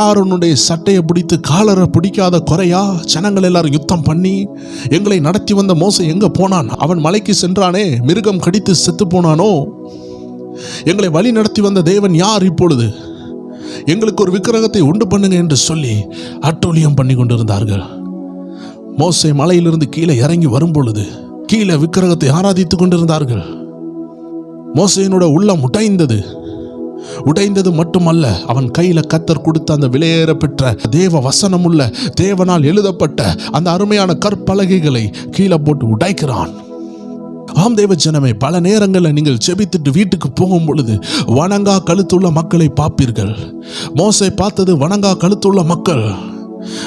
Speaker 1: ஆரோனுடைய சட்டையை பிடித்து காலரை பிடிக்காத குறையா ஜனங்கள் எல்லாரும் யுத்தம் பண்ணி எங்களை நடத்தி வந்த மோசே எங்க போனான்? அவன் மலைக்கு சென்றானே, மிருகம் கடித்து செத்து போனானோ? எங்களை வழி நடத்தி வந்த தேவன் யார்? இப்பொழுது எங்களுக்கு ஒரு விக்கிரகத்தை உண்டு பண்ணுங்க என்று சொல்லி அட்டூழியம் பண்ணி கொண்டிருந்தார்கள். மோசே மலையிலிருந்து கீழே இறங்கி வரும் பொழுது கீழே விக்கிரகத்தை ஆராதித்துக் கொண்டிருந்தார்கள். மோசேயினுடைய உள்ளம் உடைந்தது. உடைந்தது மட்டுமல்ல, அவன் கையில கர்த்தர் கொடுத்த அந்த விலையேற பெற்ற தேவ வசனமுள்ள தேவனால் எழுதப்பட்ட அந்த அருமையான கற்பலகைகளை கீழே போட்டு உடைக்கிறான். ஆம் தேவ ஜனமே, பல நேரங்களில் நீங்கள் செபித்துட்டு வீட்டுக்கு போகும் பொழுது வணங்கா கழுத்துள்ள மக்களை பார்ப்பீர்கள். மோசே பார்த்தது வணங்கா கழுத்துள்ள மக்கள்.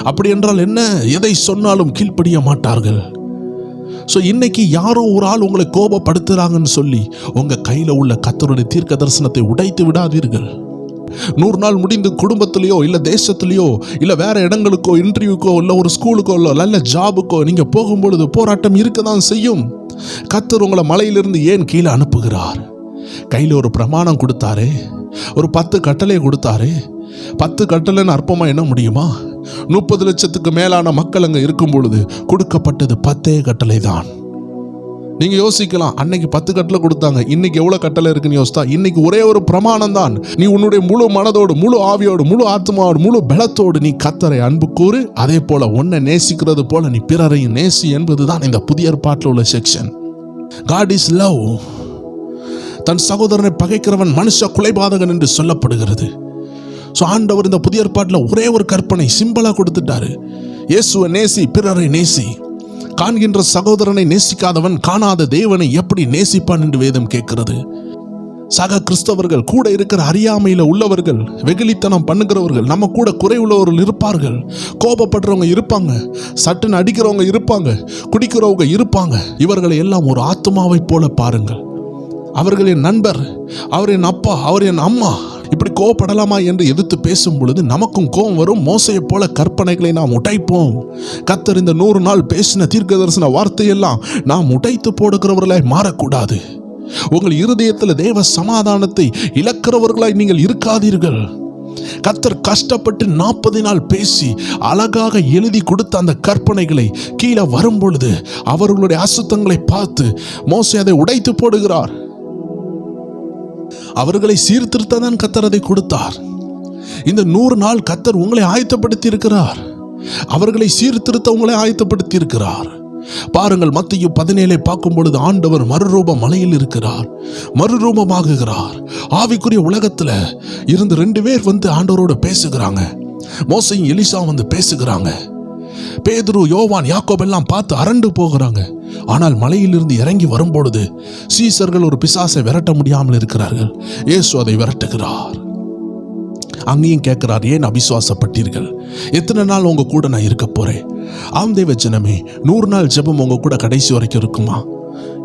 Speaker 1: அப்படி என்றால் என்ன? எதை சொன்னாலும் கீழ்ப்படிய மாட்டார்கள். ஸோ இன்னைக்கு யாரோ ஒரு ஆள் உங்களை கோபப்படுத்துறாங்கன்னு சொல்லி உங்க கையில உள்ள கர்த்தருடைய தீர்க்க தரிசனத்தை உடைத்து விடாதீர்கள். 100 நாள் முடிந்து குடும்பத்திலேயோ இல்ல தேசத்திலேயோ இல்ல வேற இடங்களுக்கோ இன்டர்வியூக்கோ இல்ல ஒரு ஸ்கூலுக்கோ இல்ல நல்ல ஜாபுக்கோ நீங்க போகும்பொழுது போராட்டம் இருக்கதான் செய்யும். கர்த்தர் உங்களை மலையிலிருந்து ஏன் கீழே அனுப்புகிறார்? கையில ஒரு பிரமாணம் கொடுத்தாரு, ஒரு 10 கட்டளை கொடுத்தாரு. 10 கட்டளைன்னு அற்பமா என்ன முடியுமா? 30 லட்சத்துக்கு மேலான மக்கள் அங்க இருக்கும் பொழுது கொடுக்கப்பட்டது 10 கட்டளை தான். நீங்க யோசிக்கலாம், அன்னைக்கு 10 கட்டளை கொடுத்தாங்க, இன்னைக்கு எவ்வளவு கட்டளை இருக்குன்னு யோசித்தா இன்னைக்கு ஒரே ஒரு பிரமாணம் தான். நீ உன்னுடைய முழு மனதோடு, முழு ஆவியோடு, முழு ஆத்மாவோடு, முழு பலத்தோடு நீ கர்த்தரை அன்பு கூறு, அதே போல உன்னை நேசிக்கிறது போல நீ பிறரையும் நேசி என்பதுதான் இந்த புதிய ஏற்பாட்டில் உள்ள செக்ஷன். God is love. தன் சகோதரனை பகைக்கிறவன் மனுஷ கொலைபாதகன் என்று சொல்லப்படுகிறது. ஸோ ஆண்டவர் இந்த புதிய ஏற்பாட்டில் ஒரே ஒரு கற்பனை சிம்பிளாக கொடுத்துட்டாரு. இயேசுவை நேசி, பிறரை நேசி. காண்கின்ற சகோதரனை நேசிக்காதவன் காணாத தேவனை எப்படி நேசிப்பான் என்று வேதம் கேட்கிறது. சக கிறிஸ்தவர்கள் கூட இருக்கிற அறியாமையில் உள்ளவர்கள், வெகுளித்தனம் பண்ணுகிறவர்கள், நம்ம கூட குறை உள்ளவர்கள் இருப்பார்கள். கோபப்படுறவங்க இருப்பாங்க, சட்டுன்னு அடிக்கிறவங்க இருப்பாங்க, குடிக்கிறவங்க இருப்பாங்க. இவர்களை எல்லாம் ஒரு ஆத்மாவை போல பாருங்கள். அவர்கள் என் நண்பர், அவர் என் அப்பா, அவர் என் அம்மா. இப்படி கோபப்படலாமா என்று எதிர்த்து பேசும் பொழுது நமக்கும் கோபம் வரும். மோசையை போல கற்பனைகளை நாம் உடைப்போம். கர்த்தர் இந்த 100 நாள் பேசின தீர்க்க தரிசன வார்த்தையெல்லாம் நாம் உடைத்து போடுகிறவர்களாய் மாறக்கூடாது. உங்கள் இருதயத்தில் தேவ சமாதானத்தை இழக்கிறவர்களாய் நீங்கள் இருக்காதீர்கள். கர்த்தர் கஷ்டப்பட்டு 40 நாள் பேசி அழகாக எழுதி கொடுத்த அந்த கற்பனைகளை கீழே வரும் பொழுது அவர்களுடைய அசுத்தங்களை பார்த்து மோசே அதை உடைத்து போடுகிறார். அவர்களை சீர்திருத்த தான் கர்த்தர் அதை கொடுத்தார். இந்த 100 நாள் கர்த்தர் உங்களை ஆயத்தப்படுத்தி இருக்கிறார். அவர்களை சீர்திருத்த உங்களை ஆயத்தப்படுத்தி இருக்கிறார். பாருங்கள், மத்தேயு 17 பார்க்கும் பொழுது ஆண்டவர் மறுரூப மலையில் இருக்கிறார், மறுரூபமாகுகிறார். ஆவிக்குரிய உலகத்துல இருந்து 2 பேர் வந்து ஆண்டவரோட பேசுகிறாங்க. மோசேயும் எலிசா வந்து பேசுகிறாங்க. பேதுரு, யோவான், யாக்கோபு எல்லாம் பார்த்து அரண்டு போகிறாங்க. ஆனால் மலையிலிருந்து இறங்கி வரும்பொழுது சீசர்கள் ஒரு பிசாசை விரட்ட முடியாமல் இருக்கிறார்கள். இயேசு அதை விரட்டுகிறார். அங்கேயும் கேட்கிறார், ஏன் அவிசுவாசப்பட்டீர்கள்? எத்தனை நாள் உங்க கூட நான் இருக்க போறேன்? ஆம் தேவ ஜனமே, 100 நாள் ஜெபம் உங்க கூட கடைசி வரைக்கும் இருக்குமா?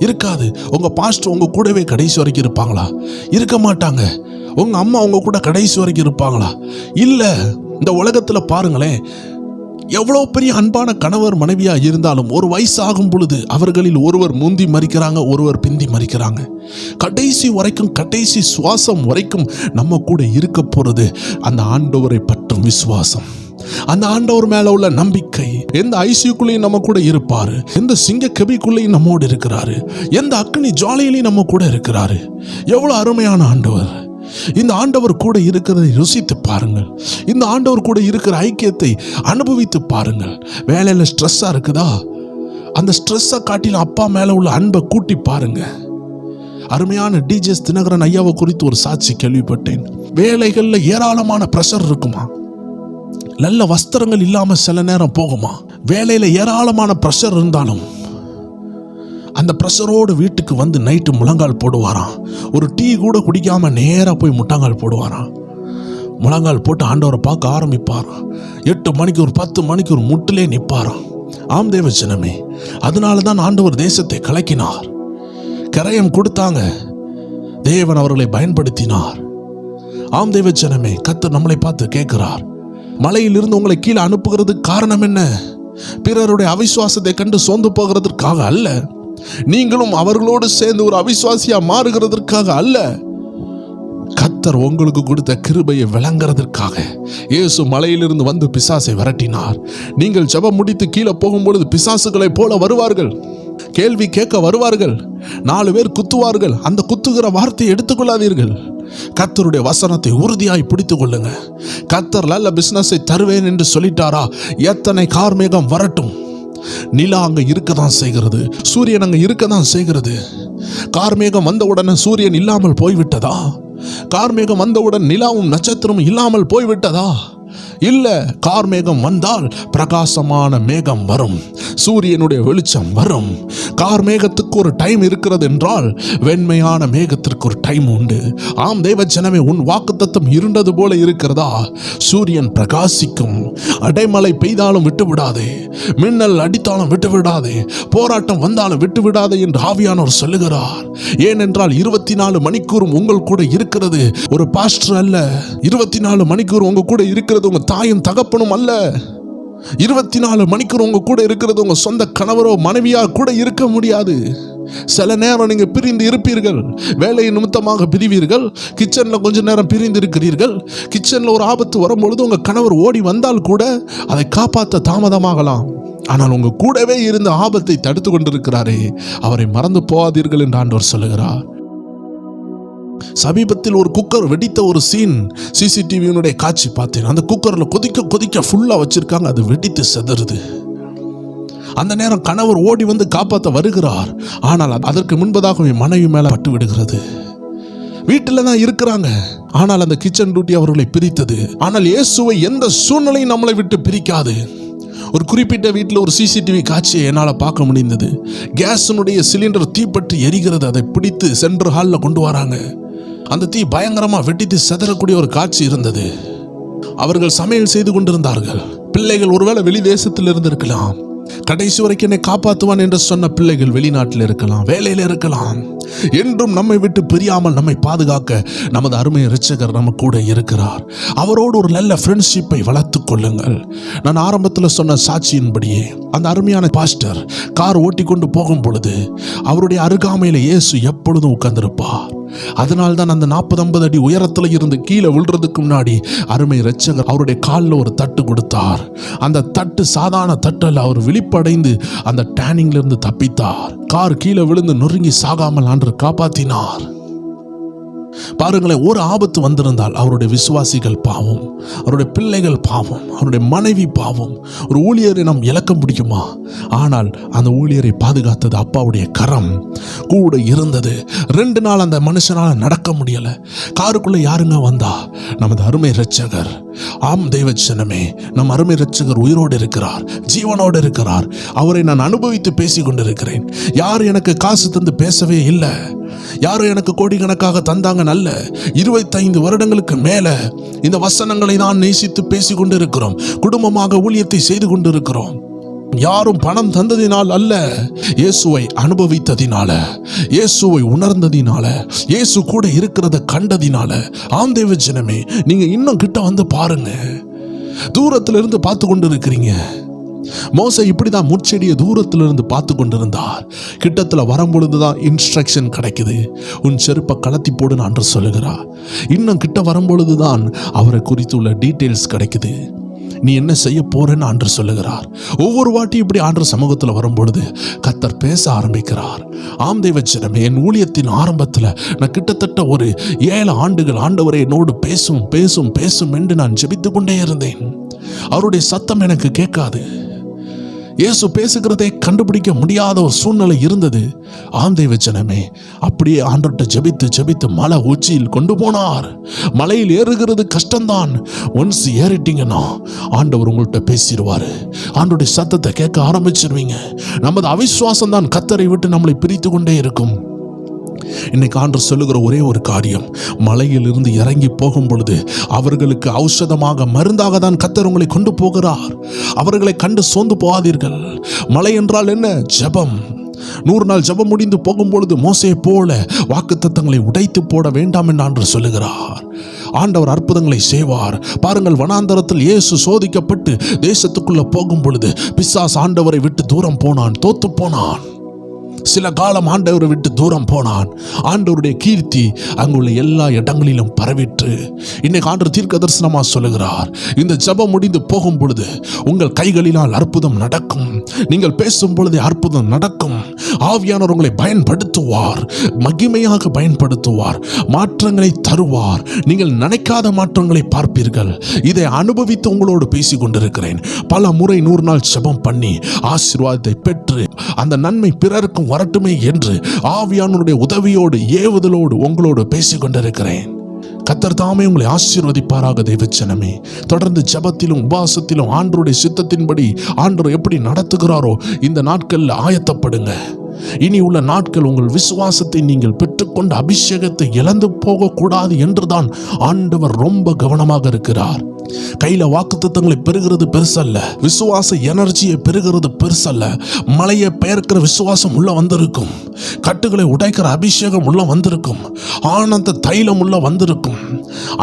Speaker 1: இருக்காது. உங்க பாஸ்டர் உங்க கூடவே கடைசி வரைக்கும் இருப்பாங்களா? இருக்க மாட்டாங்க. உங்க அம்மா உங்க கூட கடைசி வரைக்கும் இருப்பாங்களா? இல்ல. இந்த உலகத்துல பாருங்களேன், எவ்வளோ பெரிய அன்பான கணவர் மனைவியா இருந்தாலும் ஒரு வயசு ஆகும் பொழுது அவர்களில் ஒருவர் முந்தி மறிக்கிறாங்க, ஒருவர் பிந்தி மறிக்கிறாங்க. கடைசி வரைக்கும், கடைசி சுவாசம் வரைக்கும் நம்ம கூட இருக்க போறது அந்த ஆண்டவரை பற்றும் விசுவாசம், அந்த ஆண்டவர் மேல உள்ள நம்பிக்கை. எந்த ஐசியூக்குள்ளேயும் நம்ம கூட இருப்பாரு, எந்த சிங்க கபிக்குள்ளேயும் நம்மோடு இருக்கிறாரு, எந்த அக்னி ஜுவாலையிலையும் நம்ம கூட இருக்கிறாரு. எவ்வளவு அருமையான ஆண்டவர்! இந்த ஆண்டவர் கூட இருக்கிறதை ருசித்து பாருங்கள். இந்த ஆண்டவர் கூட இருக்கிற ஐக்கியத்தை அனுபவித்து பாருங்கள். வேலையில ஸ்ட்ரெஸ்ஸா இருக்குதா? அந்த ஸ்ட்ரெஸ்ஸை காட்டிலும் அப்பா மேல உள்ள அன்பை கூட்டி பாருங்க. அருமையான டிஜிஎஸ் தினகரன் ஐயாவை குறித்து ஒரு சாட்சி கேள்விப்பட்டேன். வேலைகள்ல ஏராளமான பிரஷர் இருக்குமா, நல்ல வஸ்திரங்கள் இல்லாம சில நேரம் போகுமா. வேலையில ஏராளமான பிரஷர் இருந்தாலும் அந்த பிரஷரோடு வீட்டுக்கு வந்து நைட்டு முழங்கால் போடுவாராம். ஒரு டீ கூட குடிக்காம நேராக போய் முட்டங்கால் போடுவாராம். முழங்கால் போட்டு ஆண்டவரை பார்க்க ஆரம்பிப்பாராம். 8 மணிக்கு, ஒரு 10 மணிக்கு ஒரு முட்டிலே நிற்பாராம். ஆம் தேவ ஜனமே, அதனால தான் ஆண்டவர் தேசத்தை கலக்கினார். கரையம் கொடுத்தாங்க, தேவன் அவர்களை பயன்படுத்தினார். ஆம் தேவ ஜனமே, கர்த்தர் நம்மளை பார்த்து கேட்கிறார், மலையிலிருந்து உங்களை கீழே அனுப்புகிறதுக்கு காரணம் என்ன? பிறருடைய அவிசுவாசத்தை கண்டு சோர்ந்து போகிறதற்காக அல்ல, நீங்களும் அவர்களோடு சேர்ந்து ஒரு அவிசுவாசியா மாறுகிறதற்காக அல்ல. கர்த்தர் உங்களுக்கு கொடுத்த கிருபையை விளங்குறதற்காக இயேசு மலையிலிருந்து வந்து பிசாசை விரட்டினார். நீங்கள் ஜெபம் முடித்து கீழே போகும்பொழுது பிசாசுகளை போல வருவார்கள், கேள்வி கேட்க வருவார்கள், 4 பேர் குத்துவார்கள். அந்த குத்துகிற வார்த்தையை எடுத்துக்கொள்ளாதீர்கள். கர்த்தருடைய வசனத்தை உறுதியாய் பிடித்துக் கொள்ளுங்க. கர்த்தர் நல்ல பிசினஸை தருவேன் என்று சொல்லிட்டாரா? எத்தனை கார்மேகம் வரட்டும், நிலா அங்க இருக்கதான் செய்கிறது, சூரியன் அங்க இருக்கதான் செய்கிறது. கார்மேகம் வந்த உடனே சூரியன் இல்லாமல் போய்விட்டதா? கார்மேகம் வந்தவுடன் நிலாவும் நட்சத்திரமும் இல்லாமல் போய்விட்டதா? இல்ல, கார்மேகம் வந்தால் பிரகாசமான மேகம் வரும், சூரியனுடைய வெளிச்சம் வரும். கார்மேகத்துக்கு ஒரு டைம் இருக்கிறது என்றால் வெண்மையான மேகத்திற்கு ஒரு டைம் உண்டு. ஆம் தேவ ஜனமே, உன் வாக்குத்தத்தம் இருண்டது போல இருக்கிறதா? சூரியன் பிரகாசிக்கும். அடைமழை பெய்தாலும் விட்டு விடாதே, மின்னல் அடித்தாலும் விட்டு விடாதே, போராட்டம் வந்தாலும் விட்டு விடாதே என்று ஆவியானவர் சொல்லுகிறார். ஏனென்றால் 24 மணிக்கூறும் உங்கள் கூட இருக்கிறது ஒரு பாஸ்டர் அல்ல. 24 மணிக்கூர் உங்க கூட இருக்கிறது உங்க தாயும் தகப்பனும் அல்ல. 24 மணிக்கூர் உங்க கூட இருக்கிறது உங்க சொந்த கணவரோ மனைவியா கூட இருக்க முடியாது. சில நேரம் நீங்க பிரிந்து இருப்பீர்கள், வேலை நிமித்தமாக பிரிவீர்கள், கிச்சன்ல கொஞ்ச நேரம் பிரிந்து இருக்கிறீர்கள். கிச்சன்ல ஒரு ஆபத்து வரும்பொழுது உங்க கணவர் ஓடி வந்தால் கூட அதை காப்பாற்ற தாமதமாகலாம். ஆனால் உங்க கூடவே இருந்த ஆபத்தை தடுத்து கொண்டிருக்கிறாரே, அவரை மறந்து போகாதீர்கள் என்று ஆண்டவர் சொல்லுகிறார். சமீபத்தில் ஒரு குக்கர் வெடித்த ஒரு சீன் சிசிடிவியினுடைய காட்சி பார்த்தேன். அந்த குக்கர்ல கொதிக்க கொதிக்க ஃபுல்லா வச்சிருக்காங்க, அது வெடித்து செதறுது. அந்த நேரம் கணவர் ஓடி வந்து காப்பாற்ற வருகிறார். ஆனால் அதற்கு முன்பதாக மனைவி மேல பட்டு விடுகிறது. வீட்டில் தான் இருக்கிறாங்க, ஆனால் அந்த கிச்சன் டியூட்டி அவர்களை பிரித்தது. ஆனால் இயேசுவை எந்த சூழ்நிலையும் நம்மளை விட்டு பிரிக்காது. ஒரு குறிப்பிட்ட வீட்டில் ஒரு சிசிடிவி காட்சியை என்னால் பார்க்க முடிந்தது. கேஸினுடைய சிலிண்டர் தீப்பற்றி எரிகிறது. அதை பிடித்து சென்ட்ரல் ஹாலில் கொண்டு வராங்க. அந்த தீ பயங்கரமாக வெட்டித்து செதறக்கூடிய ஒரு காட்சி இருந்தது. அவர்கள் சமையல் செய்து கொண்டிருந்தார்கள். பிள்ளைகள் ஒருவேளை வெளி தேசத்தில் இருந்திருக்கலாம். கடைசி வரைக்கும் என்னை காப்பாற்றுவான் என்று சொன்ன பிள்ளைகள் வெளிநாட்டில் இருக்கலாம், வேலையில் இருக்கலாம். என்றும் நம்மை விட்டு பிரியாமல் நம்மை பாதுகாக்க நமது அருமை இரட்சகர் நம்ம கூட இருக்கிறார். அவரோடு ஒரு நல்ல ஃப்ரெண்ட்ஷிப்பை வளர்த்துக் கொள்ளுங்கள். நான் ஆரம்பத்தில் சொன்ன சாட்சியின்படியே அந்த அருமையான பாஸ்டர் கார் ஓட்டி கொண்டு போகும் பொழுது அவருடைய அருகாமையில் இயேசு எப்பொழுதும் உட்கார்ந்திருப்பார். அதனால்தான் அந்த 40-50 அடி உயரத்தில் இருந்து கீழே விழுறதுக்கு முன்னாடி அருமை இரட்சகர் அவருடைய காலில் ஒரு தட்டு கொடுத்தார். அந்த தட்டு சாதாரண தட்டல்ல. அவர் விழிப்படைந்து அந்த டேனிங்ல இருந்து தப்பித்தார். கார் கீழே விழுந்து நொறுங்கி சாகாமல் ஆண்டவர் காப்பாற்றினார். பாருங்களேன், ஒரு ஆபத்து வந்திருந்தால் அவருடைய விசுவாசிகள் பாவம், அவருடைய பிள்ளைகள் பாவம், அவருடைய மனைவி பாவம். ஒரு ஊழியரை நாம் இழக்க முடியுமா? ஆனால் அந்த ஊழியரை பாதுகாத்தது அப்பாவுடைய கரம் கூட இருந்தது. 2 நாள் அந்த மனுஷனால் நடக்க முடியல. காருக்குள்ள யாருங்க வந்தா? நமது அருமை இரட்சகர். ஆம் தேவச்சனமே, நம் அருமை இரட்சகர் உயிரோடு இருக்கிறார், ஜீவனோடு இருக்கிறார். அவரை நான் அனுபவித்து பேசிக் கொண்டிருக்கிறேன். யார் எனக்கு காசு தந்து பேசவே இல்லை. யாரும் எனக்கு கோடிக்கணக்காக தந்தாங்க நல்ல. 25 வருடங்களுக்கு மேல இந்த வசனங்களை தான் நேசித்து பேசிக் கொண்டிருக்கிறோம். குடும்பமாக ஊழியத்தை செய்து கொண்டிருக்கிறோம். யாரும் பணம் தந்ததினால் அல்ல, இயேசுவை அனுபவித்ததினால, இயேசுவை உணர்ந்ததினால, இயேசு கூட இருக்கிறத கண்டதினால. ஆம் தேவ ஜனமே, நீங்க இன்னும் கிட்ட வந்து பாருங்க. தூரத்திலிருந்து பார்த்து கொண்டு இருக்கிறீங்க. மோசே இப்படிதான் முட்செடியை தூரத்திலிருந்து பார்த்து கொண்டிருந்தார். கிட்டத்தில் வரும்பொழுதுதான் இன்ஸ்ட்ரக்ஷன் கிடைக்குது. உன் செருப்பை கலத்தி போடுன்னு ஆண்டு சொல்லுகிறார். இன்னும் கிட்ட வரும்பொழுதுதான் அவரை குறித்துள்ள டீட்டெயில்ஸ் கிடைக்குது. நீ என்ன செய்ய போறேன்னு ஆண்டு சொல்லுகிறார். ஒவ்வொரு வாட்டி இப்படி ஆண்டு சமூகத்தில் வரும்பொழுது கர்த்தர் பேச ஆரம்பிக்கிறார். ஆம் தேவச்சனமே, என் ஊழியத்தின் ஆரம்பத்தில் நான் கிட்டத்தட்ட ஒரு 7 ஆண்டுகள் ஆண்டவரை என்னோடு பேசும் பேசும் பேசும் என்று நான் ஜெபித்து கொண்டே இருந்தேன். அவருடைய சத்தம் எனக்கு கேட்காது. இயேசு பேசுகிறதை கண்டுபிடிக்க முடியாத ஒரு சூழ்நிலை இருந்தது. ஆம் தேவச்சனமே, அப்படியே ஆண்டவர்கிட்ட ஜெபித்து ஜெபித்து மலை உச்சியில் கொண்டு போனார். மலையில் ஏறுகிறது கஷ்டம்தான். ஒன்ஸ் ஏறிட்டீங்கன்னா ஆண்டவர் உங்கள்கிட்ட பேசிடுவார். ஆண்டவருடைய சத்தத்தை கேட்க ஆரம்பிச்சிருவீங்க. நமது அவிசுவாசம் தான் கர்த்தரை விட்டு நம்மளை பிரித்து கொண்டே இருக்கும். இன்னைக்கு ஆண்டவர் சொல்லுகிற ஒரே ஒரு காரியம், மலையில் இருந்து இறங்கி போகும் பொழுது அவர்களுக்கு ஔஷதமாக மருந்தாக தான் கர்த்தர் உங்களை கொண்டு போகிறார். அவர்களை கண்டு சோர்ந்து போகாதீர்கள். மலை என்றால் என்ன? ஜெபம். 100 நாள் ஜெபம் முடிந்து போகும் பொழுது மோசேயை போல வாக்குத்தத்தங்களை உடைத்து போட வேண்டாம் என்று ஆண்டவர் சொல்லுகிறார். ஆண்டவர் அற்புதங்களை செய்வார். பாருங்கள், வனாந்தரத்தில் இயேசு சோதிக்கப்பட்டு தேசத்துக்குள்ள போகும் பொழுது பிசாசு ஆண்டவரை விட்டு தூரம் போனான், தோத்து போனான். சில காலம் ஆண்டவரை விட்டு தூரம் போனான். ஆண்டவருடைய கீர்த்தி அங்குள்ள எல்லா இடங்களிலும் பரவிற்று. இன்னைக்கு ஆண்டவர் தீர்க்க தரிசனமா சொல்லுகிறார், இந்த ஜெபம் முடிந்து போகும் பொழுது உங்கள் கைகளினால் அற்புதம் நடக்கும். நீங்கள் பேசும் பொழுதே அற்புதம் நடக்கும். ஆவியானவர் உங்களை பயன்படுத்துவார், மகிமையாக பயன்படுத்துவார், மாற்றங்களை தருவார். நீங்கள் நினைக்காத மாற்றங்களை பார்ப்பீர்கள். இதை அனுபவித்து உங்களோடு பேசிக் கொண்டிருக்கிறேன். பல முறை 100 நாள் ஜெபம் பண்ணி ஆசீர்வாதத்தை பெற்று அந்த நன்மை பிறருக்கும் வரட்டுமே என்று ஆவியானவருடைய உதவியோடு ஏவுதலோடு உங்களோடு பேசிக் கொண்டிருக்கிறேன். கர்த்தர் தாமே உங்களை ஆசீர்வதிப்பாராக. தேவச்சனமே, தொடர்ந்து ஜெபத்திலும் உபவாசத்திலும் ஆண்டவருடைய சித்தத்தின்படி ஆண்டவர் எப்படி நடத்துகிறாரோ இந்த நாட்களில் ஆயத்தப்படுங்க. இனி உள்ள நாட்கள் உங்கள் விசுவாசத்தை நீங்கள் பெற்றுக்கொண்ட அபிஷேகத்தை இழந்து போகக்கூடாது என்றுதான் ஆண்டவர் ரொம்ப கவனமாக இருக்கிறார். கையில வாக்குத்தத்தங்களை பெறுகிறது பெருசல்ல, விசுவாச எனர்ஜியை பெறுகிறது பெருசல்ல. மலையை பெயர்க்கிற விசுவாசம் உள்ள வந்திருக்கும், கட்டுகளை உடைக்கிற அபிஷேகம் உள்ள வந்திருக்கும், ஆனந்த தைலம் உள்ள வந்திருக்கும்,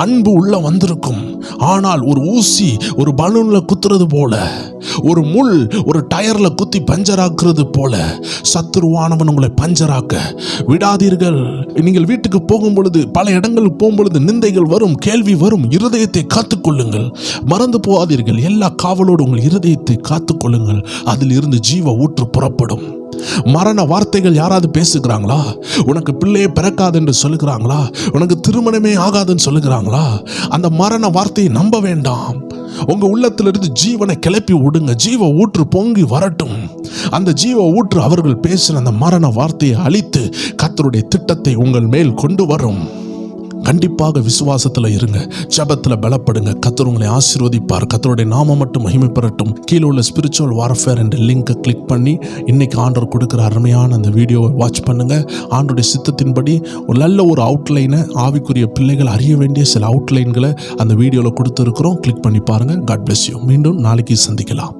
Speaker 1: அன்பு உள்ள வந்திருக்கும். ஆனால் ஒரு ஊசி ஒரு பலூன்ல குத்துறது போல, ஒரு முள் ஒரு டயர்ல குத்தி பஞ்சராக்குறது போல சத்துருவானவன் உங்களை பஞ்சராக்க விடாதீர்கள். நீங்கள் வீட்டுக்கு போகும் பொழுது, பல இடங்களுக்கு போகும் பொழுது நிந்தைகள் வரும், கேள்வி வரும். இருதயத்தை காத்துக்கொள்ளுங்கள், மறந்து போகாதீர்கள். எல்லா காவலோடு உங்கள் இருதயத்தை காத்துக்கொள்ளுங்கள். அதில் இருந்து ஜீவ ஊற்று புறப்படும். மரண வார்த்தைகள் யாராவது பேசுகிறாங்களா? உனக்கு பிள்ளையே பிறக்காது என்று சொல்லுகிறாங்களா? உனக்கு திருமணமே ஆகாதுன்னு சொல்லுகிறாங்களா? அந்த மரண வார்த்தையை நம்ப வேண்டாம். உங்க உள்ளத்திலிருந்து ஜீவனை கிளப்பி விடுங்க. ஜீவ ஊற்று பொங்கி வரட்டும். அந்த ஜீவ ஊற்று அவர்கள் பேசின அந்த மரண வார்த்தையை அழித்து கர்த்தருடைய திட்டத்தை உங்கள் மேல் கொண்டு வரும். கண்டிப்பாக விசுவாசத்தில் இருங்க, ஜெபத்தில் பலப்படுங்க. கர்த்தர் உங்களை ஆசீர்வதிப்பார். கர்த்தருடைய நாமம் மட்டும் மகிமை பெறட்டும். கீழே உள்ள ஸ்பிரிச்சுவல் வார்ஃபேர் என்ற லிங்கை கிளிக் பண்ணி இன்னைக்கு ஆண்டவர் கொடுக்குற அருமையான அந்த வீடியோவை வாட்ச் பண்ணுங்க. ஆண்டருடைய சித்தத்தின்படி ஒரு நல்ல ஒரு அவுட்லைனை, ஆவிக்குரிய பிள்ளைகள் அறிய வேண்டிய சில அவுட்லைன்களை அந்த வீடியோவில் கொடுத்துருக்குறோம். கிளிக் பண்ணி பாருங்க. God bless you. மீண்டும் நாளைக்கு சந்திக்கலாம்.